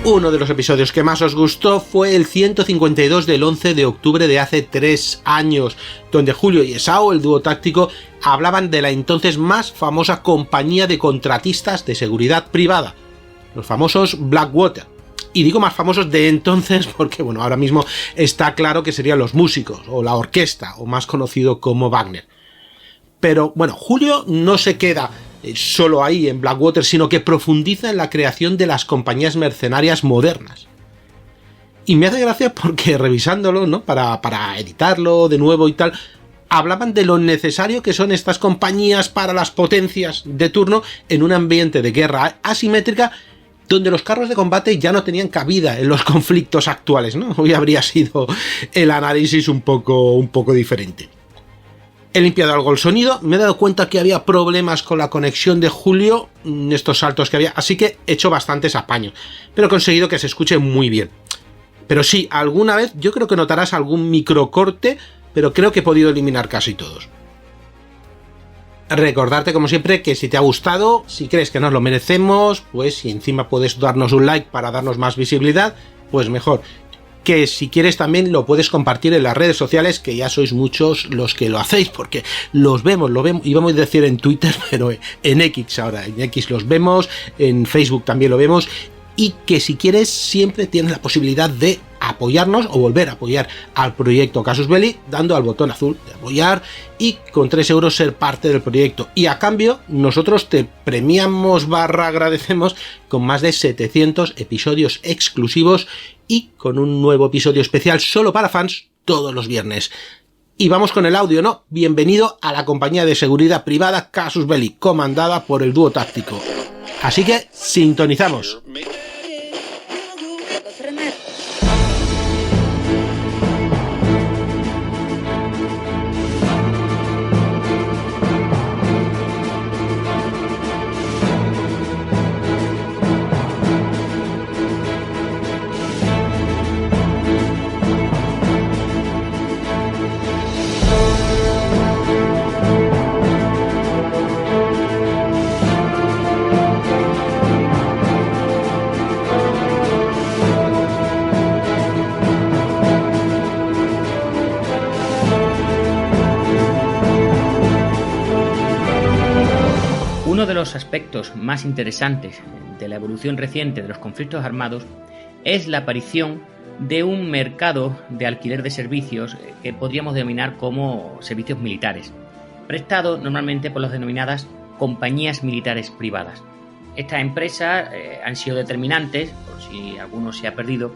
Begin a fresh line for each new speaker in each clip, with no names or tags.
Uno de los episodios que más os gustó fue el 152 del 11 de octubre de hace 3 años, donde Julio y Esau, el dúo táctico, hablaban de la entonces más famosa compañía de contratistas de seguridad privada, los famosos Blackwater. Y digo más famosos de entonces porque, bueno, ahora mismo está claro que serían los músicos, o la orquesta, o más conocido como Wagner. Pero, bueno, Julio no se queda solo ahí en Blackwater, sino que profundiza en la creación de las compañías mercenarias modernas. Y me hace gracia porque revisándolo, ¿no? Para editarlo de nuevo y tal, hablaban de lo necesario que son estas compañías para las potencias de turno en un ambiente de guerra asimétrica donde los carros de combate ya no tenían cabida en los conflictos actuales, ¿no? Hoy habría sido el análisis un poco diferente. He limpiado algo el sonido, me he dado cuenta que había problemas con la conexión de Julio, estos saltos que había, así que he hecho bastantes apaños, pero he conseguido que se escuche muy bien. Pero sí, alguna vez yo creo que notarás algún microcorte, pero creo que he podido eliminar casi todos. Recordarte como siempre que si te ha gustado, si crees que nos lo merecemos, pues si encima puedes darnos un like para darnos más visibilidad, pues mejor. Que si quieres también lo puedes compartir en las redes sociales, que ya sois muchos los que lo hacéis, porque lo vemos, íbamos a decir en Twitter, pero en X ahora, en X los vemos, en Facebook también lo vemos, y que si quieres siempre tienes la posibilidad de apoyarnos o volver a apoyar al proyecto Casus Belli dando al botón azul de apoyar y con 3 euros ser parte del proyecto, y a cambio nosotros te premiamos / agradecemos con más de 700 episodios exclusivos y con un nuevo episodio especial solo para fans todos los viernes. Y vamos con el audio, ¿no? Bienvenido a la compañía de seguridad privada Casus Belli, comandada por el dúo táctico. Así que sintonizamos.
Uno de los aspectos más interesantes de la evolución reciente de los conflictos armados es la aparición de un mercado de alquiler de servicios que podríamos denominar como servicios militares, prestados normalmente por las denominadas compañías militares privadas. Estas empresas han sido determinantes, por si alguno se ha perdido,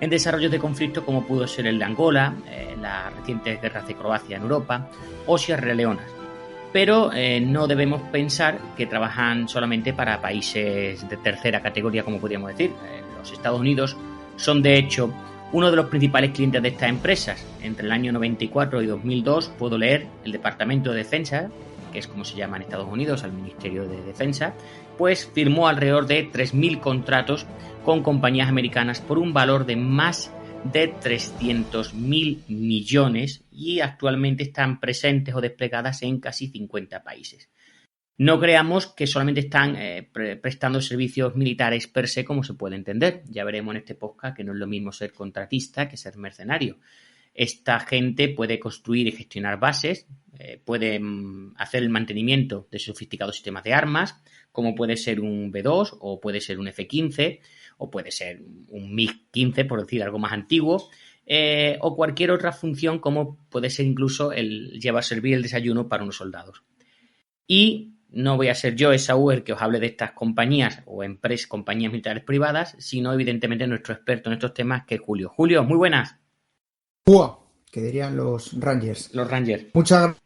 en desarrollos de conflictos como pudo ser el de Angola, las recientes guerras de Croacia en Europa o Sierra Leona. Pero no debemos pensar que trabajan solamente para países de tercera categoría, como podríamos decir. Los Estados Unidos son, de hecho, uno de los principales clientes de estas empresas. Entre el año 94 y 2002 puedo leer el Departamento de Defensa, que es como se llama en Estados Unidos, al Ministerio de Defensa, pues firmó alrededor de 3.000 contratos con compañías americanas por un valor de más de 300.000 millones y actualmente están presentes o desplegadas en casi 50 países. No creamos que solamente están prestando servicios militares per se, como se puede entender. Ya veremos en este podcast que no es lo mismo ser contratista que ser mercenario. Esta gente puede construir y gestionar bases, puede hacer el mantenimiento de sofisticados sistemas de armas, como puede ser un B-2 o puede ser un F-15 o puede ser un MiG-15, por decir algo más antiguo, o cualquier otra función como puede ser incluso el llevar a servir el desayuno para unos soldados. Y no voy a ser yo, Esaú, el que os hable de estas compañías o compañías militares privadas, sino evidentemente nuestro experto en estos temas, que es Julio. Julio, muy buenas.
¡Buah! Que dirían los Rangers.
Los Rangers.
Muchas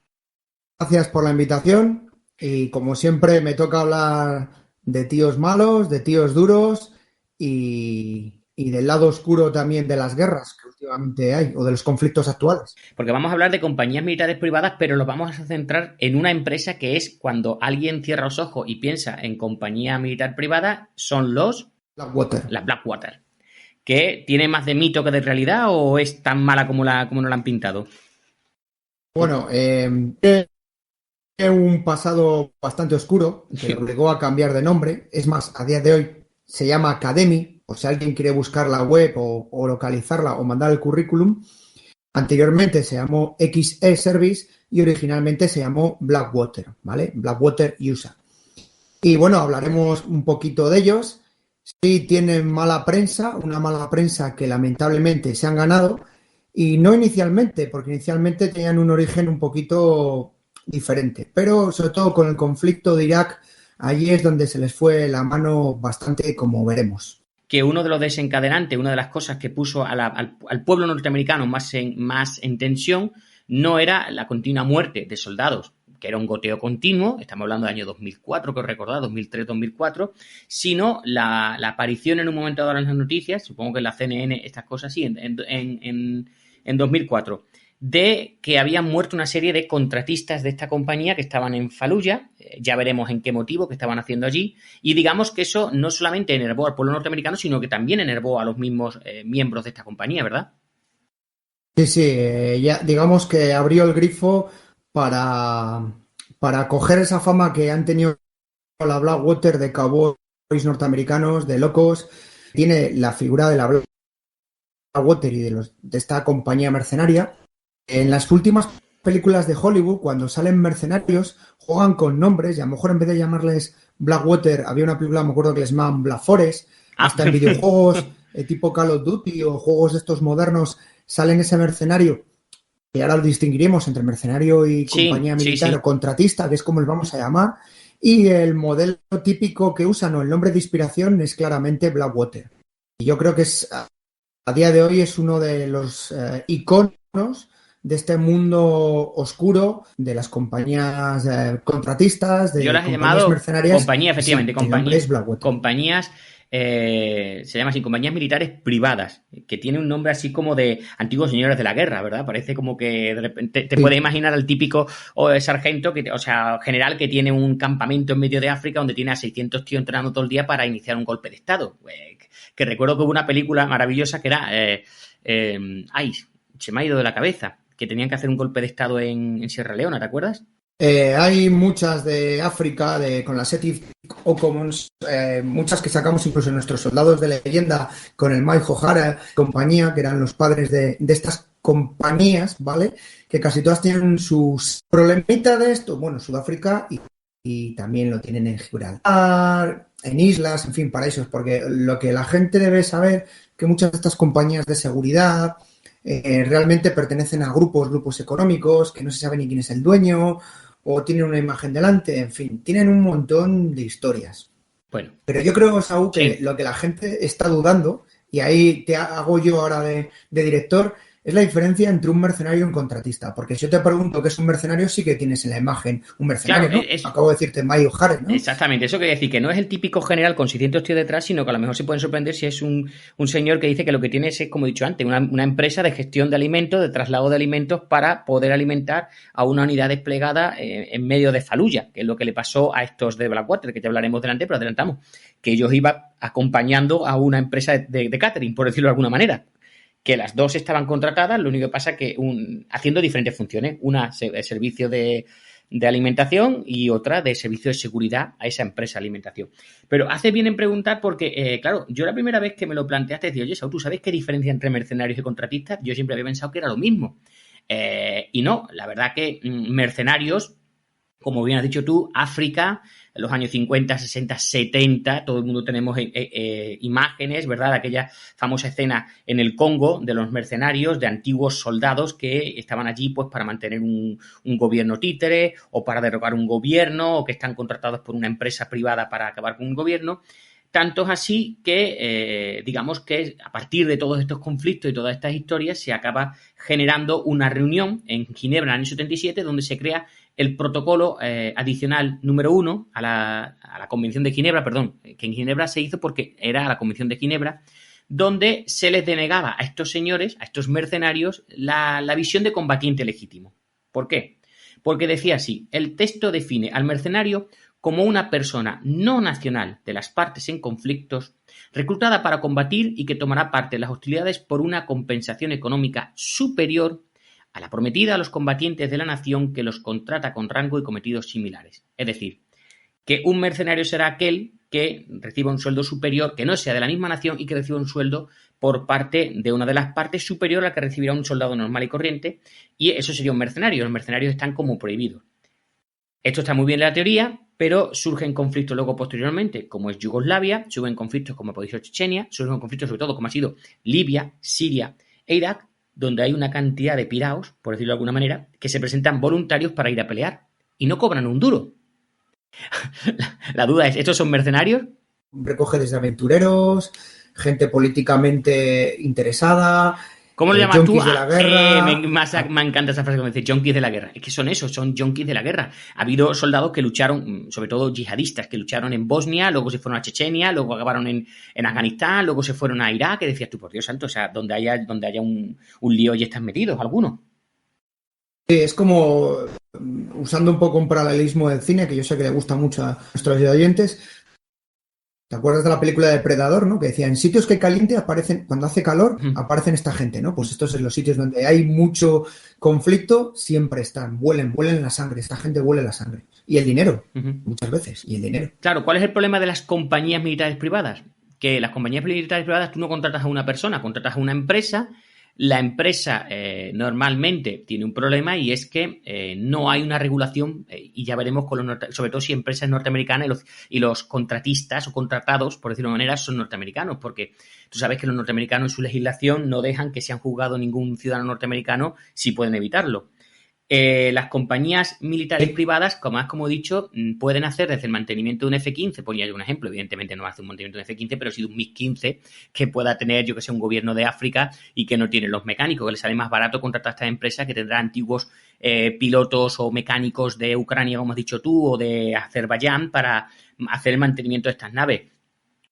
gracias por la invitación y como siempre me toca hablar de tíos malos, de tíos duros y del lado oscuro también de las guerras que últimamente hay o de los conflictos actuales.
Porque vamos a hablar de compañías militares privadas, pero lo vamos a centrar en una empresa que es cuando alguien cierra los ojos y piensa en compañía militar privada, son los
Blackwater.
Las Blackwater. ¿Que tiene más de mito que de realidad o es tan mala como nos la han pintado?
Bueno, tiene un pasado bastante oscuro que lo obligó a cambiar de nombre. Es más, a día de hoy se llama Academy por si alguien quiere buscar la web o localizarla o mandar el currículum, anteriormente se llamó XE Service y originalmente se llamó Blackwater, ¿vale? Blackwater USA. Y bueno, hablaremos un poquito de ellos. Sí tienen mala prensa, una mala prensa que lamentablemente se han ganado, y no inicialmente, porque inicialmente tenían un origen un poquito diferente, pero sobre todo con el conflicto de Irak, allí es donde se les fue la mano bastante, como veremos.
Que uno de los desencadenantes, una de las cosas que puso al pueblo norteamericano más en tensión, no era la continua muerte de soldados, que era un goteo continuo, estamos hablando del año 2004, que os recordad, 2003-2004, sino la aparición en un momento dado en las noticias, supongo que en la CNN, estas cosas sí, en 2004, de que habían muerto una serie de contratistas de esta compañía que estaban en Fallujah, ya veremos en qué motivo, que estaban haciendo allí, y digamos que eso no solamente enervó al pueblo norteamericano, sino que también enervó a los mismos miembros de esta compañía, ¿verdad?
Sí, ya digamos que abrió el grifo para coger esa fama que han tenido la Blackwater de cowboys norteamericanos, de locos. Tiene la figura de la Blackwater y de esta compañía mercenaria. En las últimas películas de Hollywood, cuando salen mercenarios, juegan con nombres y a lo mejor en vez de llamarles Blackwater, había una película, me acuerdo que les llamaban Black Forest, hasta en videojuegos tipo Call of Duty o juegos de estos modernos salen ese mercenario, y ahora lo distinguiremos entre mercenario y compañía militar o contratista, que es como les vamos a llamar, y el modelo típico que usan o el nombre de inspiración es claramente Blackwater. Y yo creo que a día de hoy es uno de los iconos de este mundo oscuro de las compañías contratistas, de
yo las he
compañías
llamado
mercenarias.
Compañía, efectivamente,
sí,
compañías se llama así, compañías militares privadas, que tiene un nombre así como de antiguos señores de la guerra, ¿verdad? Parece como que de repente te puedes imaginar al típico sargento, general que tiene un campamento en medio de África donde tiene a 600 tíos entrenando todo el día para iniciar un golpe de estado. Que recuerdo que hubo una película maravillosa que era se me ha ido de la cabeza, que tenían que hacer un golpe de estado en Sierra Leona, ¿te acuerdas?
Hay muchas de África, con las Native Commons, muchas que sacamos incluso en nuestros soldados de leyenda, con el Mai Johara compañía, que eran los padres de estas compañías, ¿vale? Que casi todas tienen sus problemitas de esto. Bueno, Sudáfrica y también lo tienen en Gibraltar, en islas, en fin, paraísos, porque lo que la gente debe saber que muchas de estas compañías de seguridad realmente pertenecen a grupos económicos, que no se sabe ni quién es el dueño, o tienen una imagen delante, en fin, tienen un montón de historias.
Bueno.
Pero yo creo, Saúl, que lo que la gente está dudando, y ahí te hago yo ahora de director, es la diferencia entre un mercenario y un contratista. Porque si yo te pregunto qué es un mercenario, sí que tienes en la imagen un mercenario,
claro,
¿no? Acabo de decirte Mayo Jare, ¿no?
Exactamente, eso quiere decir que no es el típico general con 600 tíos detrás, sino que a lo mejor se pueden sorprender si es un señor que dice que lo que tiene es, como he dicho antes, una empresa de gestión de alimentos, de traslado de alimentos para poder alimentar a una unidad desplegada en medio de Fallujah, que es lo que le pasó a estos de Blackwater, que ya hablaremos delante, pero adelantamos, que ellos iban acompañando a una empresa de catering, por decirlo de alguna manera. Que las dos estaban contratadas, lo único que pasa que haciendo diferentes funciones, una servicio de alimentación y otra de servicio de seguridad a esa empresa de alimentación. Pero hace bien en preguntar porque, claro, yo la primera vez que me lo planteaste decía, oye, Saúl, ¿tú sabes qué diferencia entre mercenarios y contratistas? Yo siempre había pensado que era lo mismo. Y no, la verdad que mercenarios, como bien has dicho tú, África, en los años 50, 60, 70, todo el mundo tenemos imágenes, ¿verdad? Aquella famosa escena en el Congo de los mercenarios, de antiguos soldados que estaban allí pues para mantener un gobierno títere o para derrocar un gobierno o que están contratados por una empresa privada para acabar con un gobierno. Tanto es así que, digamos que a partir de todos estos conflictos y todas estas historias se acaba generando una reunión en Ginebra en el año 77 donde se crea el protocolo adicional número 1 a la Convención de Ginebra, que en Ginebra se hizo porque era la Convención de Ginebra, donde se les denegaba a estos señores, a estos mercenarios, la visión de combatiente legítimo. ¿Por qué? Porque decía así, el texto define al mercenario como una persona no nacional de las partes en conflictos, reclutada para combatir y que tomará parte en las hostilidades por una compensación económica superior a la prometida a los combatientes de la nación que los contrata con rango y cometidos similares. Es decir, que un mercenario será aquel que reciba un sueldo superior, que no sea de la misma nación y que reciba un sueldo por parte de una de las partes superior a la que recibirá un soldado normal y corriente, y eso sería un mercenario. Los mercenarios están como prohibidos. Esto está muy bien en la teoría, pero surgen conflictos luego posteriormente, como es Yugoslavia, surgen conflictos como ha sido Chechenia, surgen conflictos sobre todo como ha sido Libia, Siria e Irak, donde hay una cantidad de piraos, por decirlo de alguna manera, que se presentan voluntarios para ir a pelear y no cobran un duro. La duda es, ¿estos son mercenarios?
Recoge desde aventureros, gente políticamente interesada.
¿Cómo lo llamas tú?
De la guerra.
Me encanta esa frase que me dice, junkies de la guerra. Es que son esos, son junkies de la guerra. Ha habido soldados que lucharon, sobre todo yihadistas, que lucharon en Bosnia, luego se fueron a Chechenia, luego acabaron en Afganistán, luego se fueron a Irak, que decías tú, por Dios santo, o sea, donde haya un lío y están metidos, algunos.
Sí, es como, usando un poco un paralelismo del cine, que yo sé que le gusta mucho a nuestros oyentes. ¿Te acuerdas de la película de Depredador, no? Que decía, en sitios que caliente aparecen, cuando hace calor, aparecen esta gente, ¿no? Pues estos son los sitios donde hay mucho conflicto, siempre están, huelen la sangre, esta gente huele la sangre. Y el dinero, muchas veces, y el dinero.
Claro, ¿cuál es el problema de las compañías militares privadas? Que las compañías militares privadas tú no contratas a una persona, contratas a una empresa. La empresa normalmente tiene un problema y es que no hay una regulación y ya veremos con sobre todo si empresas norteamericanas y los contratistas o contratados, por decirlo de una manera, son norteamericanos, porque tú sabes que los norteamericanos en su legislación no dejan que sean juzgado ningún ciudadano norteamericano si pueden evitarlo. Las compañías militares privadas, como he dicho, pueden hacer desde el mantenimiento de un F-15, ponía yo un ejemplo, evidentemente no hace un mantenimiento de un F-15, pero sí de un MiG-15 que pueda tener, yo que sé, un gobierno de África y que no tiene los mecánicos, que les sale más barato contratar a esta empresa que tendrá antiguos pilotos o mecánicos de Ucrania, como has dicho tú, o de Azerbaiyán para hacer el mantenimiento de estas naves.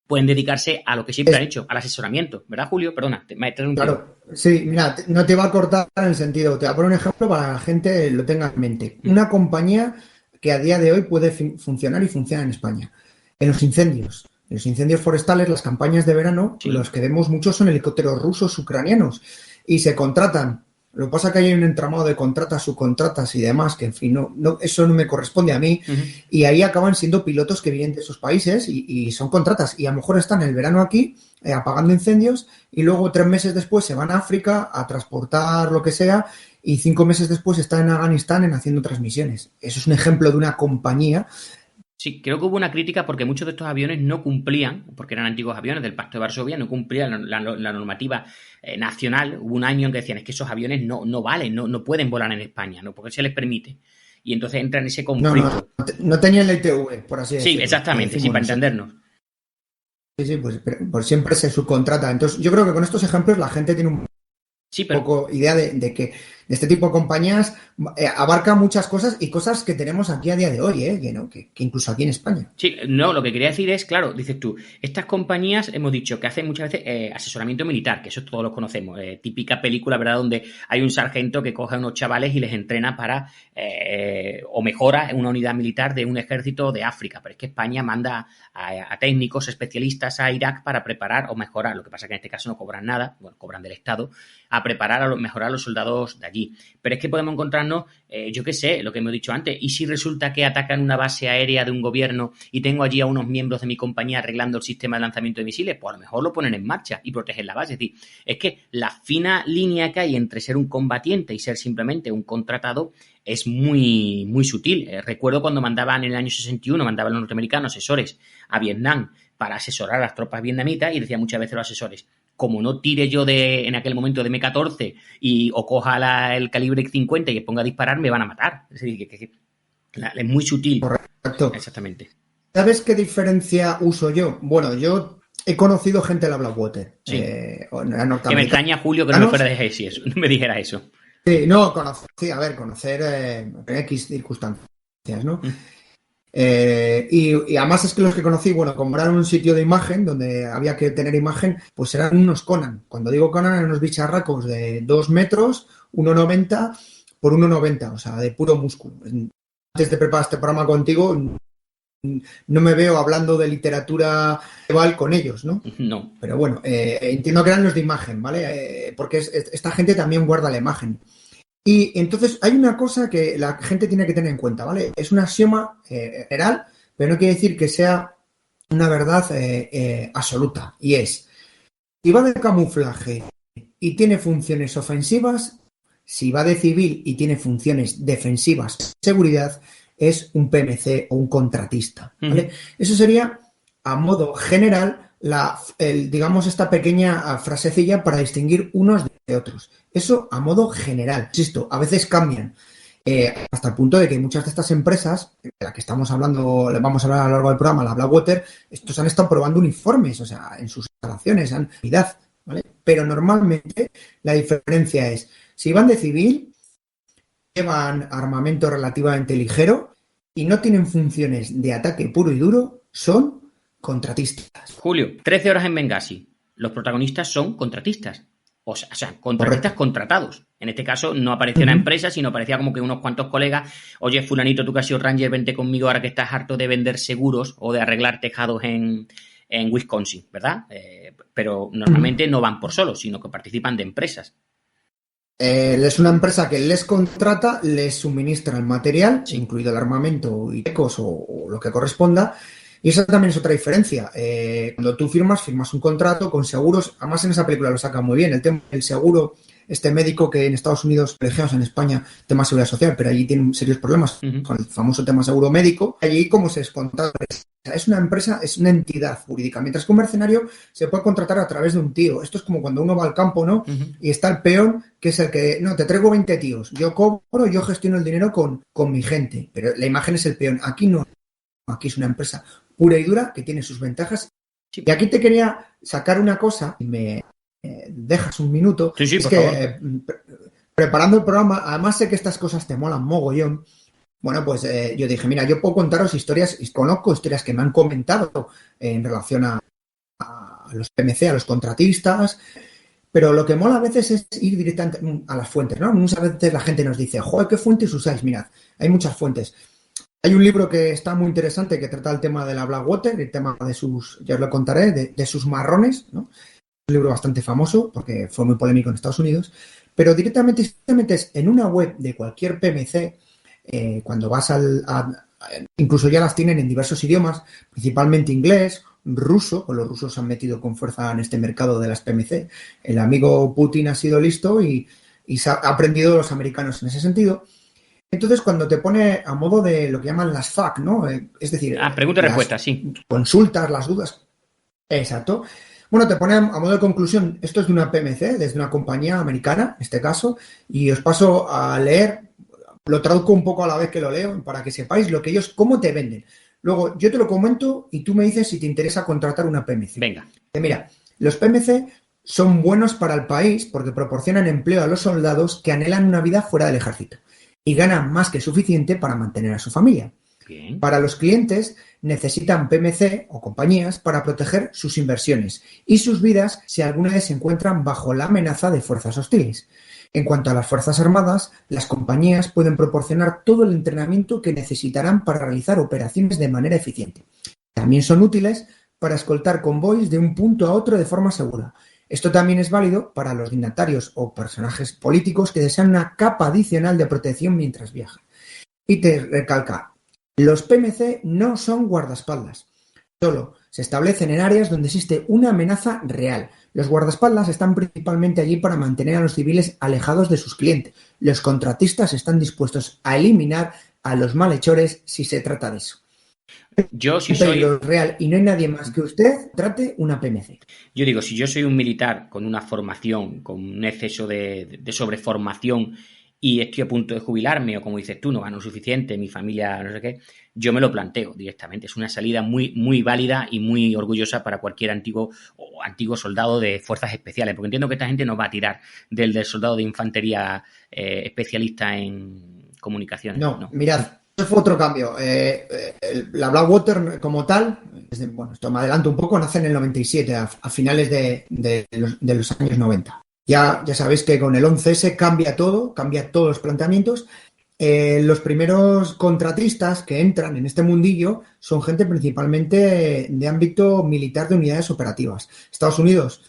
Pueden dedicarse a lo que siempre han hecho, al asesoramiento, ¿verdad, Julio? Perdona,
Claro, sí, mira, no te va a cortar en el sentido, te voy a poner un ejemplo para que la gente lo tenga en mente. Una compañía que a día de hoy puede funcionar y funciona en España. En los incendios forestales, las campañas de verano, sí. Los que vemos muchos son helicópteros rusos, ucranianos, y se contratan. Lo que pasa es que hay un entramado de contratas, subcontratas y demás, que en fin, eso no me corresponde a mí. Y ahí acaban siendo pilotos que vienen de esos países y son contratas. Y a lo mejor están el verano aquí apagando incendios y luego 3 meses después se van a África a transportar lo que sea y 5 meses después están en Afganistán haciendo otras misiones. Eso es un ejemplo de una compañía.
Sí, creo que hubo una crítica porque muchos de estos aviones no cumplían, porque eran antiguos aviones del Pacto de Varsovia, no cumplían la normativa nacional. Hubo un año en que decían, es que esos aviones no valen, no pueden volar en España, no porque se les permite. Y entonces entra en ese conflicto.
No tenían la ITV, por así decirlo.
Sí, exactamente, sí, para entendernos.
Sí, pues siempre se subcontrata. Entonces, yo creo que con estos ejemplos la gente tiene un poco idea de que este tipo de compañías abarca muchas cosas y cosas que tenemos aquí a día de hoy, que incluso aquí en España.
Sí, no, lo que quería decir es, claro, dices tú, estas compañías hemos dicho que hacen muchas veces asesoramiento militar, que eso todos lo conocemos, típica película, ¿verdad?, donde hay un sargento que coge a unos chavales y les entrena para o mejora una unidad militar de un ejército de África, pero es que España manda a técnicos especialistas a Irak para preparar o mejorar, lo que pasa que en este caso no cobran nada, bueno, cobran del Estado, a preparar mejorar a los soldados de allí. Pero es que podemos encontrarnos, yo qué sé, lo que hemos dicho antes, y si resulta que atacan una base aérea de un gobierno y tengo allí a unos miembros de mi compañía arreglando el sistema de lanzamiento de misiles, pues a lo mejor lo ponen en marcha y protegen la base. Es decir, es que la fina línea que hay entre ser un combatiente y ser simplemente un contratado es muy, muy sutil. Recuerdo cuando mandaban en el año 61, mandaban los norteamericanos asesores a Vietnam para asesorar a las tropas vietnamitas y decían muchas veces los asesores, como no tire yo en aquel momento de M14 o coja el calibre 50 y ponga a disparar, me van a matar. Es decir, que es muy sutil.
Correcto.
Exactamente.
¿Sabes qué diferencia uso yo? Bueno, yo he conocido gente de la Blackwater.
Sí. Que me extraña, Julio, que no me dijera eso.
Sí, no, conocer en X circunstancias, ¿no? Y además es que los que conocí, bueno, como eran un sitio de imagen donde había que tener imagen, pues eran unos Conan. Cuando digo Conan, eran unos bicharracos de 2 metros, 1,90 por 1,90, o sea, de puro músculo. Antes de preparar este programa contigo, no me veo hablando de literatura medieval con ellos, ¿no?
No.
Pero bueno, entiendo que eran los de imagen, ¿vale? Porque esta gente también guarda la imagen. Y entonces hay una cosa que la gente tiene que tener en cuenta, ¿vale? Es un axioma general, pero no quiere decir que sea una verdad absoluta, y es, si va de camuflaje y tiene funciones ofensivas, si va de civil y tiene funciones defensivas de seguridad, es un PMC o un contratista, ¿vale? Eso sería, a modo general, digamos, esta pequeña frasecilla para distinguir unos de otros. Eso a modo general. Insisto, a veces cambian. Hasta el punto de que muchas de estas empresas, de las que estamos hablando, vamos a hablar a lo largo del programa, la Blackwater, estos han estado probando uniformes, o sea, en sus instalaciones, han unidad, ¿vale? Pero normalmente la diferencia es, si van de civil, llevan armamento relativamente ligero y no tienen funciones de ataque puro y duro, son contratistas.
Julio, 13 horas en Benghazi. Los protagonistas son contratistas. O sea, contratistas contratados. En este caso no aparecía una empresa, sino parecía como que unos cuantos colegas, oye, fulanito, tú que has sido Ranger, vente conmigo ahora que estás harto de vender seguros o de arreglar tejados en Wisconsin, ¿verdad? Pero normalmente no van por solos, sino que participan de empresas.
Es una empresa que les contrata, les suministra el material, incluido el armamento y ecos o lo que corresponda. Y esa también es otra diferencia. Cuando tú firmas un contrato con seguros. Además, en esa película lo saca muy bien. El tema del seguro, este médico que en Estados Unidos, privilegiados, en España, tema de seguridad social, pero allí tienen serios problemas con el famoso tema seguro médico. Allí, como se contrata, es una empresa, es una entidad jurídica. Mientras que un mercenario se puede contratar a través de un tío. Esto es como cuando uno va al campo, ¿no? Y está el peón, que es el que, no, te traigo 20 tíos. Yo cobro, yo gestiono el dinero con mi gente. Pero la imagen es el peón. Aquí no. Aquí es una empresa pura y dura que tiene sus ventajas. Sí. Y aquí te quería sacar una cosa, y me dejas un minuto.
Sí,
es
por
que
favor.
Preparando el programa, además sé que estas cosas te molan mogollón. Bueno, pues yo dije, mira, yo puedo contaros historias, y conozco historias que me han comentado en relación a los PMC, a los contratistas, pero lo que mola a veces es ir directamente a las fuentes, ¿no? Muchas veces la gente nos dice, joder, ¿qué fuentes usáis? Mirad, hay muchas fuentes. Hay un libro que está muy interesante que trata el tema de la Blackwater, el tema de sus, ya os lo contaré, de sus marrones, ¿no? Un libro bastante famoso porque fue muy polémico en Estados Unidos, pero directamente si te metes en una web de cualquier PMC, cuando vas incluso ya las tienen en diversos idiomas, principalmente inglés, ruso, pues los rusos se han metido con fuerza en este mercado de las PMC. El amigo Putin ha sido listo y se ha aprendido de los americanos en ese sentido. Entonces, cuando te pone a modo de lo que llaman las FAQ, ¿no? Es decir...
pregunta y respuesta, sí.
Consultas, las dudas. Exacto. Bueno, te pone a modo de conclusión, esto es de una PMC, desde una compañía americana, en este caso, y os paso a leer, lo traduzco un poco a la vez que lo leo, para que sepáis lo que ellos, cómo te venden. Luego, yo te lo comento y tú me dices si te interesa contratar una PMC.
Venga.
Mira, los PMC son buenos para el país porque proporcionan empleo a los soldados que anhelan una vida fuera del ejército y ganan más que suficiente para mantener a su familia.
Bien.
Para los clientes necesitan PMC o compañías para proteger sus inversiones y sus vidas si alguna vez se encuentran bajo la amenaza de fuerzas hostiles. En cuanto a las Fuerzas Armadas, las compañías pueden proporcionar todo el entrenamiento que necesitarán para realizar operaciones de manera eficiente. También son útiles para escoltar convoys de un punto a otro de forma segura. Esto también es válido para los dignatarios o personajes políticos que desean una capa adicional de protección mientras viajan. Y te recalca, los PMC no son guardaespaldas. Solo se establecen en áreas donde existe una amenaza real. Los guardaespaldas están principalmente allí para mantener a los civiles alejados de sus clientes. Los contratistas están dispuestos a eliminar a los malhechores si se trata de eso.
Yo si soy
real y no hay nadie más que usted, trate una PMC.
Yo digo, si yo soy un militar con una formación, con un exceso de sobreformación y estoy a punto de jubilarme o como dices tú, no gano suficiente, mi familia no sé qué, yo me lo planteo directamente. Es una salida muy, muy válida y muy orgullosa para cualquier antiguo soldado de fuerzas especiales, porque entiendo que esta gente no va a tirar del soldado de infantería especialista en comunicaciones.
No, mirad. Eso fue otro cambio. La Blackwater como tal, bueno, esto me adelanto un poco, nace en el 97, a finales de los años 90. Ya sabéis que con el 11S cambia todos los planteamientos. Los primeros contratistas que entran en este mundillo son gente principalmente de ámbito militar de unidades operativas. Estados Unidos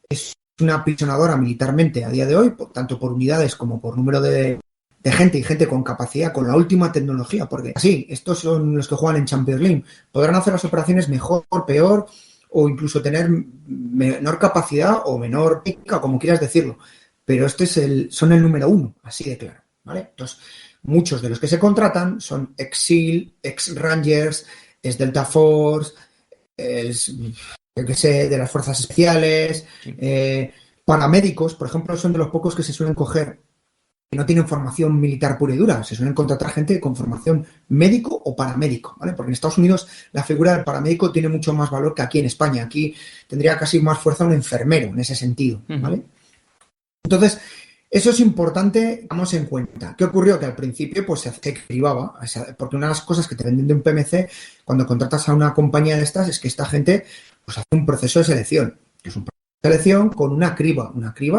es una apisonadora militarmente a día de hoy, tanto por unidades como por número de de gente y gente con capacidad, con la última tecnología, porque así, estos son los que juegan en Champions League, podrán hacer las operaciones mejor, peor, o incluso tener menor capacidad o menor pica, como quieras decirlo, pero son el número uno, así de claro, ¿vale? Entonces, muchos de los que se contratan son ex-SEAL, ex-Rangers, ex-Delta Force, de las fuerzas especiales, paramédicos, por ejemplo, son de los pocos que se suelen coger que no tienen formación militar pura y dura, se suelen contratar gente con formación médico o paramédico, ¿vale? Porque en Estados Unidos la figura del paramédico tiene mucho más valor que aquí en España. Aquí tendría casi más fuerza un enfermero en ese sentido, ¿vale? Entonces, eso es importante, tengamos en cuenta. ¿Qué ocurrió? Que al principio pues se cribaba, porque una de las cosas que te venden de un PMC cuando contratas a una compañía de estas es que esta gente pues hace un proceso de selección, que es un selección con una criba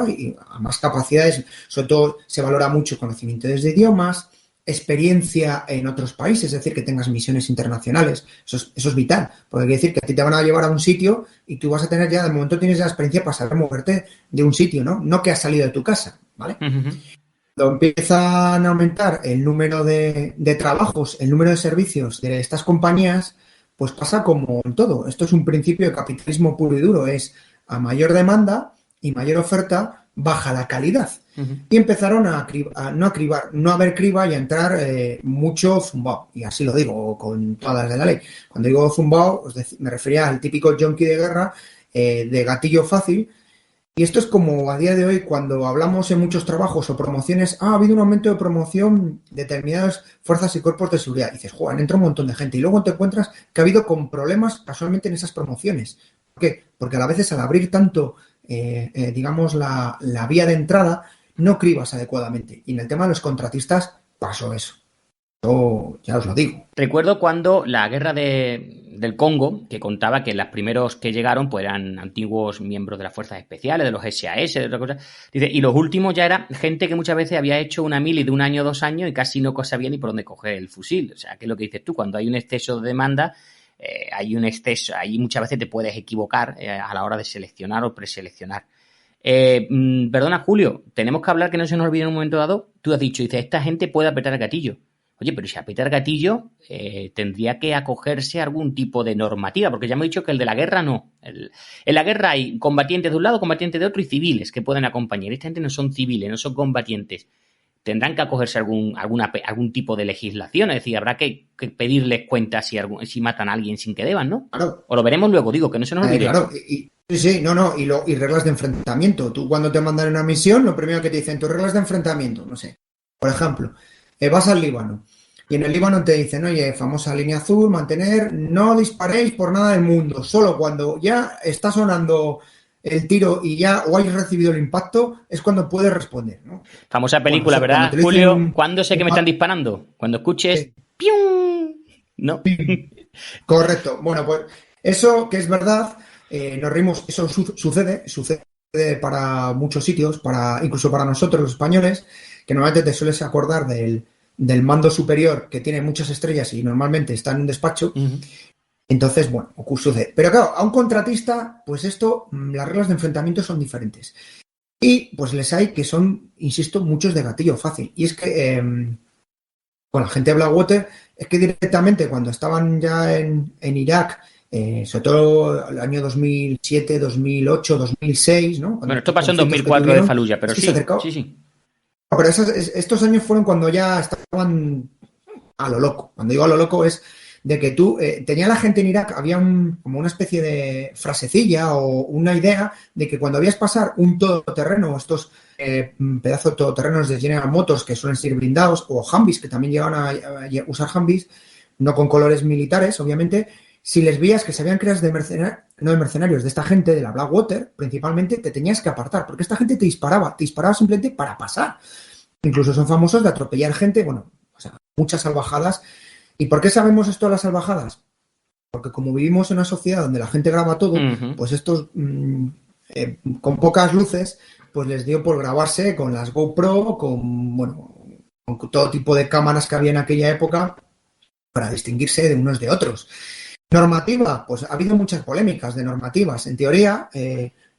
y a más capacidades, sobre todo se valora mucho conocimiento de idiomas, experiencia en otros países, es decir, que tengas misiones internacionales, eso es vital, porque quiere decir que a ti te van a llevar a un sitio y tú vas a tener ya, de momento tienes la experiencia para saber moverte de un sitio, ¿no? Que has salido de tu casa, ¿vale? Cuando empiezan a aumentar el número de trabajos, el número de servicios de estas compañías, pues pasa como en todo, esto es un principio de capitalismo puro y duro, es a mayor demanda y mayor oferta, baja la calidad. Y empezaron no haber criba y a entrar mucho zumbao. Y así lo digo, con todas las de la ley. Cuando digo zumbao, me refería al típico junkie de guerra, de gatillo fácil. Y esto es como a día de hoy, cuando hablamos en muchos trabajos o promociones, ha habido un aumento de promoción de determinadas fuerzas y cuerpos de seguridad. Y dices, joder, entra un montón de gente. Y luego te encuentras que ha habido con problemas casualmente en esas promociones. ¿Por qué? Porque a veces al abrir tanto, digamos, la vía de entrada, no cribas adecuadamente. Y en el tema de los contratistas pasó eso. Yo ya os lo digo.
Recuerdo cuando la guerra del Congo, que contaba que los primeros que llegaron pues eran antiguos miembros de las fuerzas especiales, de los SAS, de otra cosa. Dice, y los últimos ya era gente que muchas veces había hecho una mili de 1 año o 2 años y casi no sabía ni por dónde coger el fusil. O sea, que es lo que dices tú, cuando hay un exceso de demanda, hay un exceso, ahí muchas veces te puedes equivocar a la hora de seleccionar o preseleccionar. Perdona, Julio, tenemos que hablar, que no se nos olvide en un momento dado. Tú has dicho, dice, esta gente puede apretar el gatillo. Oye, pero si aprieta el gatillo, tendría que acogerse a algún tipo de normativa, porque ya hemos dicho que el de la guerra no. En la guerra hay combatientes de un lado, combatientes de otro y civiles que pueden acompañar. Esta gente no son civiles, no son combatientes. Tendrán que acogerse a algún tipo de legislación, es decir, habrá que pedirles cuentas si matan a alguien sin que deban, ¿no?
Claro.
O lo veremos luego, digo, que no se nos olvide.
Claro, y reglas de enfrentamiento. Tú cuando te mandan una misión, lo primero que te dicen, tus reglas de enfrentamiento, no sé. Por ejemplo, vas al Líbano y en el Líbano te dicen, oye, famosa línea azul, mantener, no disparéis por nada del mundo, solo cuando ya está sonando el tiro y ya o hayas recibido el impacto es cuando puedes responder, ¿no?
Famosa película, bueno, ¿verdad, Julio? ¿Cuándo sé que me están disparando? Cuando escuches ¡pium! ¿No?
Correcto. Bueno, pues eso que es verdad, nos rimos, eso sucede para muchos sitios, incluso para nosotros los españoles, que normalmente te sueles acordar del mando superior que tiene muchas estrellas y normalmente está en un despacho. Entonces, bueno, sucede. Pero claro, a un contratista, pues las reglas de enfrentamiento son diferentes. Y pues les hay que son, insisto, muchos de gatillo fácil. Y es que con la gente de Blackwater, es que directamente cuando estaban ya en Irak, sobre todo el año 2007, 2008, 2006, ¿no?
Bueno, esto pasó en 2004 de Fallujah, pero sí.
Pero estos años fueron cuando ya estaban a lo loco. Cuando digo a lo loco es de que tenía la gente en Irak, había como una especie de frasecilla o una idea de que cuando habías pasar un todoterreno, estos pedazos de todoterrenos de General Motors que suelen ser blindados, o Humvees, que también llegan a usar Humvees, no con colores militares, obviamente, si les veías que se habían creado de mercenarios de esta gente, de la Blackwater, principalmente, te tenías que apartar, porque esta gente te disparaba simplemente para pasar. Incluso son famosos de atropellar gente, bueno, o sea, muchas salvajadas. ¿Y por qué sabemos esto de las salvajadas? Porque como vivimos en una sociedad donde la gente graba todo, pues estos con pocas luces, pues les dio por grabarse con las GoPro, con todo tipo de cámaras que había en aquella época para distinguirse de unos de otros. Normativa, pues ha habido muchas polémicas de normativas. En teoría,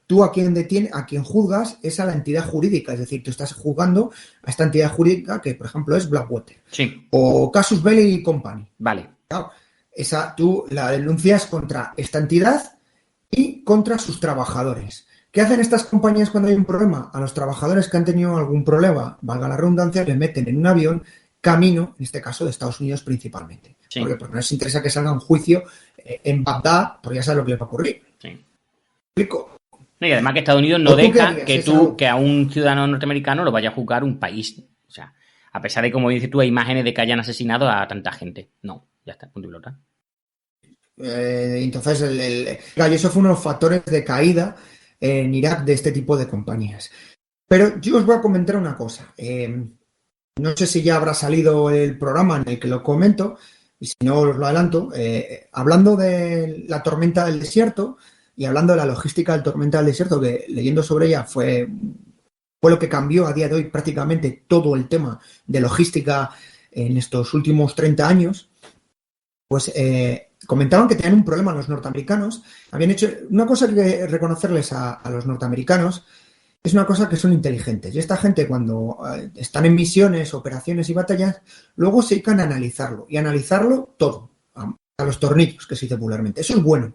tú a quien juzgas es a la entidad jurídica, es decir, tú estás juzgando a esta entidad jurídica que, por ejemplo, es Blackwater.
Sí.
O Casus Belli Company.
Vale.
Claro, tú la denuncias contra esta entidad y contra sus trabajadores. ¿Qué hacen estas compañías cuando hay un problema? A los trabajadores que han tenido algún problema, valga la redundancia, les meten en un avión camino, en este caso, de Estados Unidos principalmente.
Sí.
Porque no les interesa que salga un juicio en Bagdad, porque ya sabes lo que les va a ocurrir.
Sí.
¿Me explico?
No, y además que Estados Unidos no
¿O tú qué
deja
harías?
que a un ciudadano norteamericano lo vaya a juzgar un país. O sea, a pesar de, como dices tú, hay imágenes de que hayan asesinado a tanta gente. No, ya está, punto y pelota.
Entonces, y eso fue uno de los factores de caída en Irak de este tipo de compañías. Pero yo os voy a comentar una cosa. No sé si ya habrá salido el programa en el que lo comento, y si no os lo adelanto. Hablando de la tormenta del desierto y hablando de la logística del tormenta del desierto, que leyendo sobre ella fue lo que cambió a día de hoy prácticamente todo el tema de logística en estos últimos 30 años, pues comentaban que tenían un problema los norteamericanos. Habían hecho una cosa que reconocerles a los norteamericanos. Es una cosa que son inteligentes. Y esta gente, cuando están en misiones, operaciones y batallas, luego se dedican a analizarlo. Y analizarlo todo, a los tornillos, que se dice popularmente. Eso es bueno.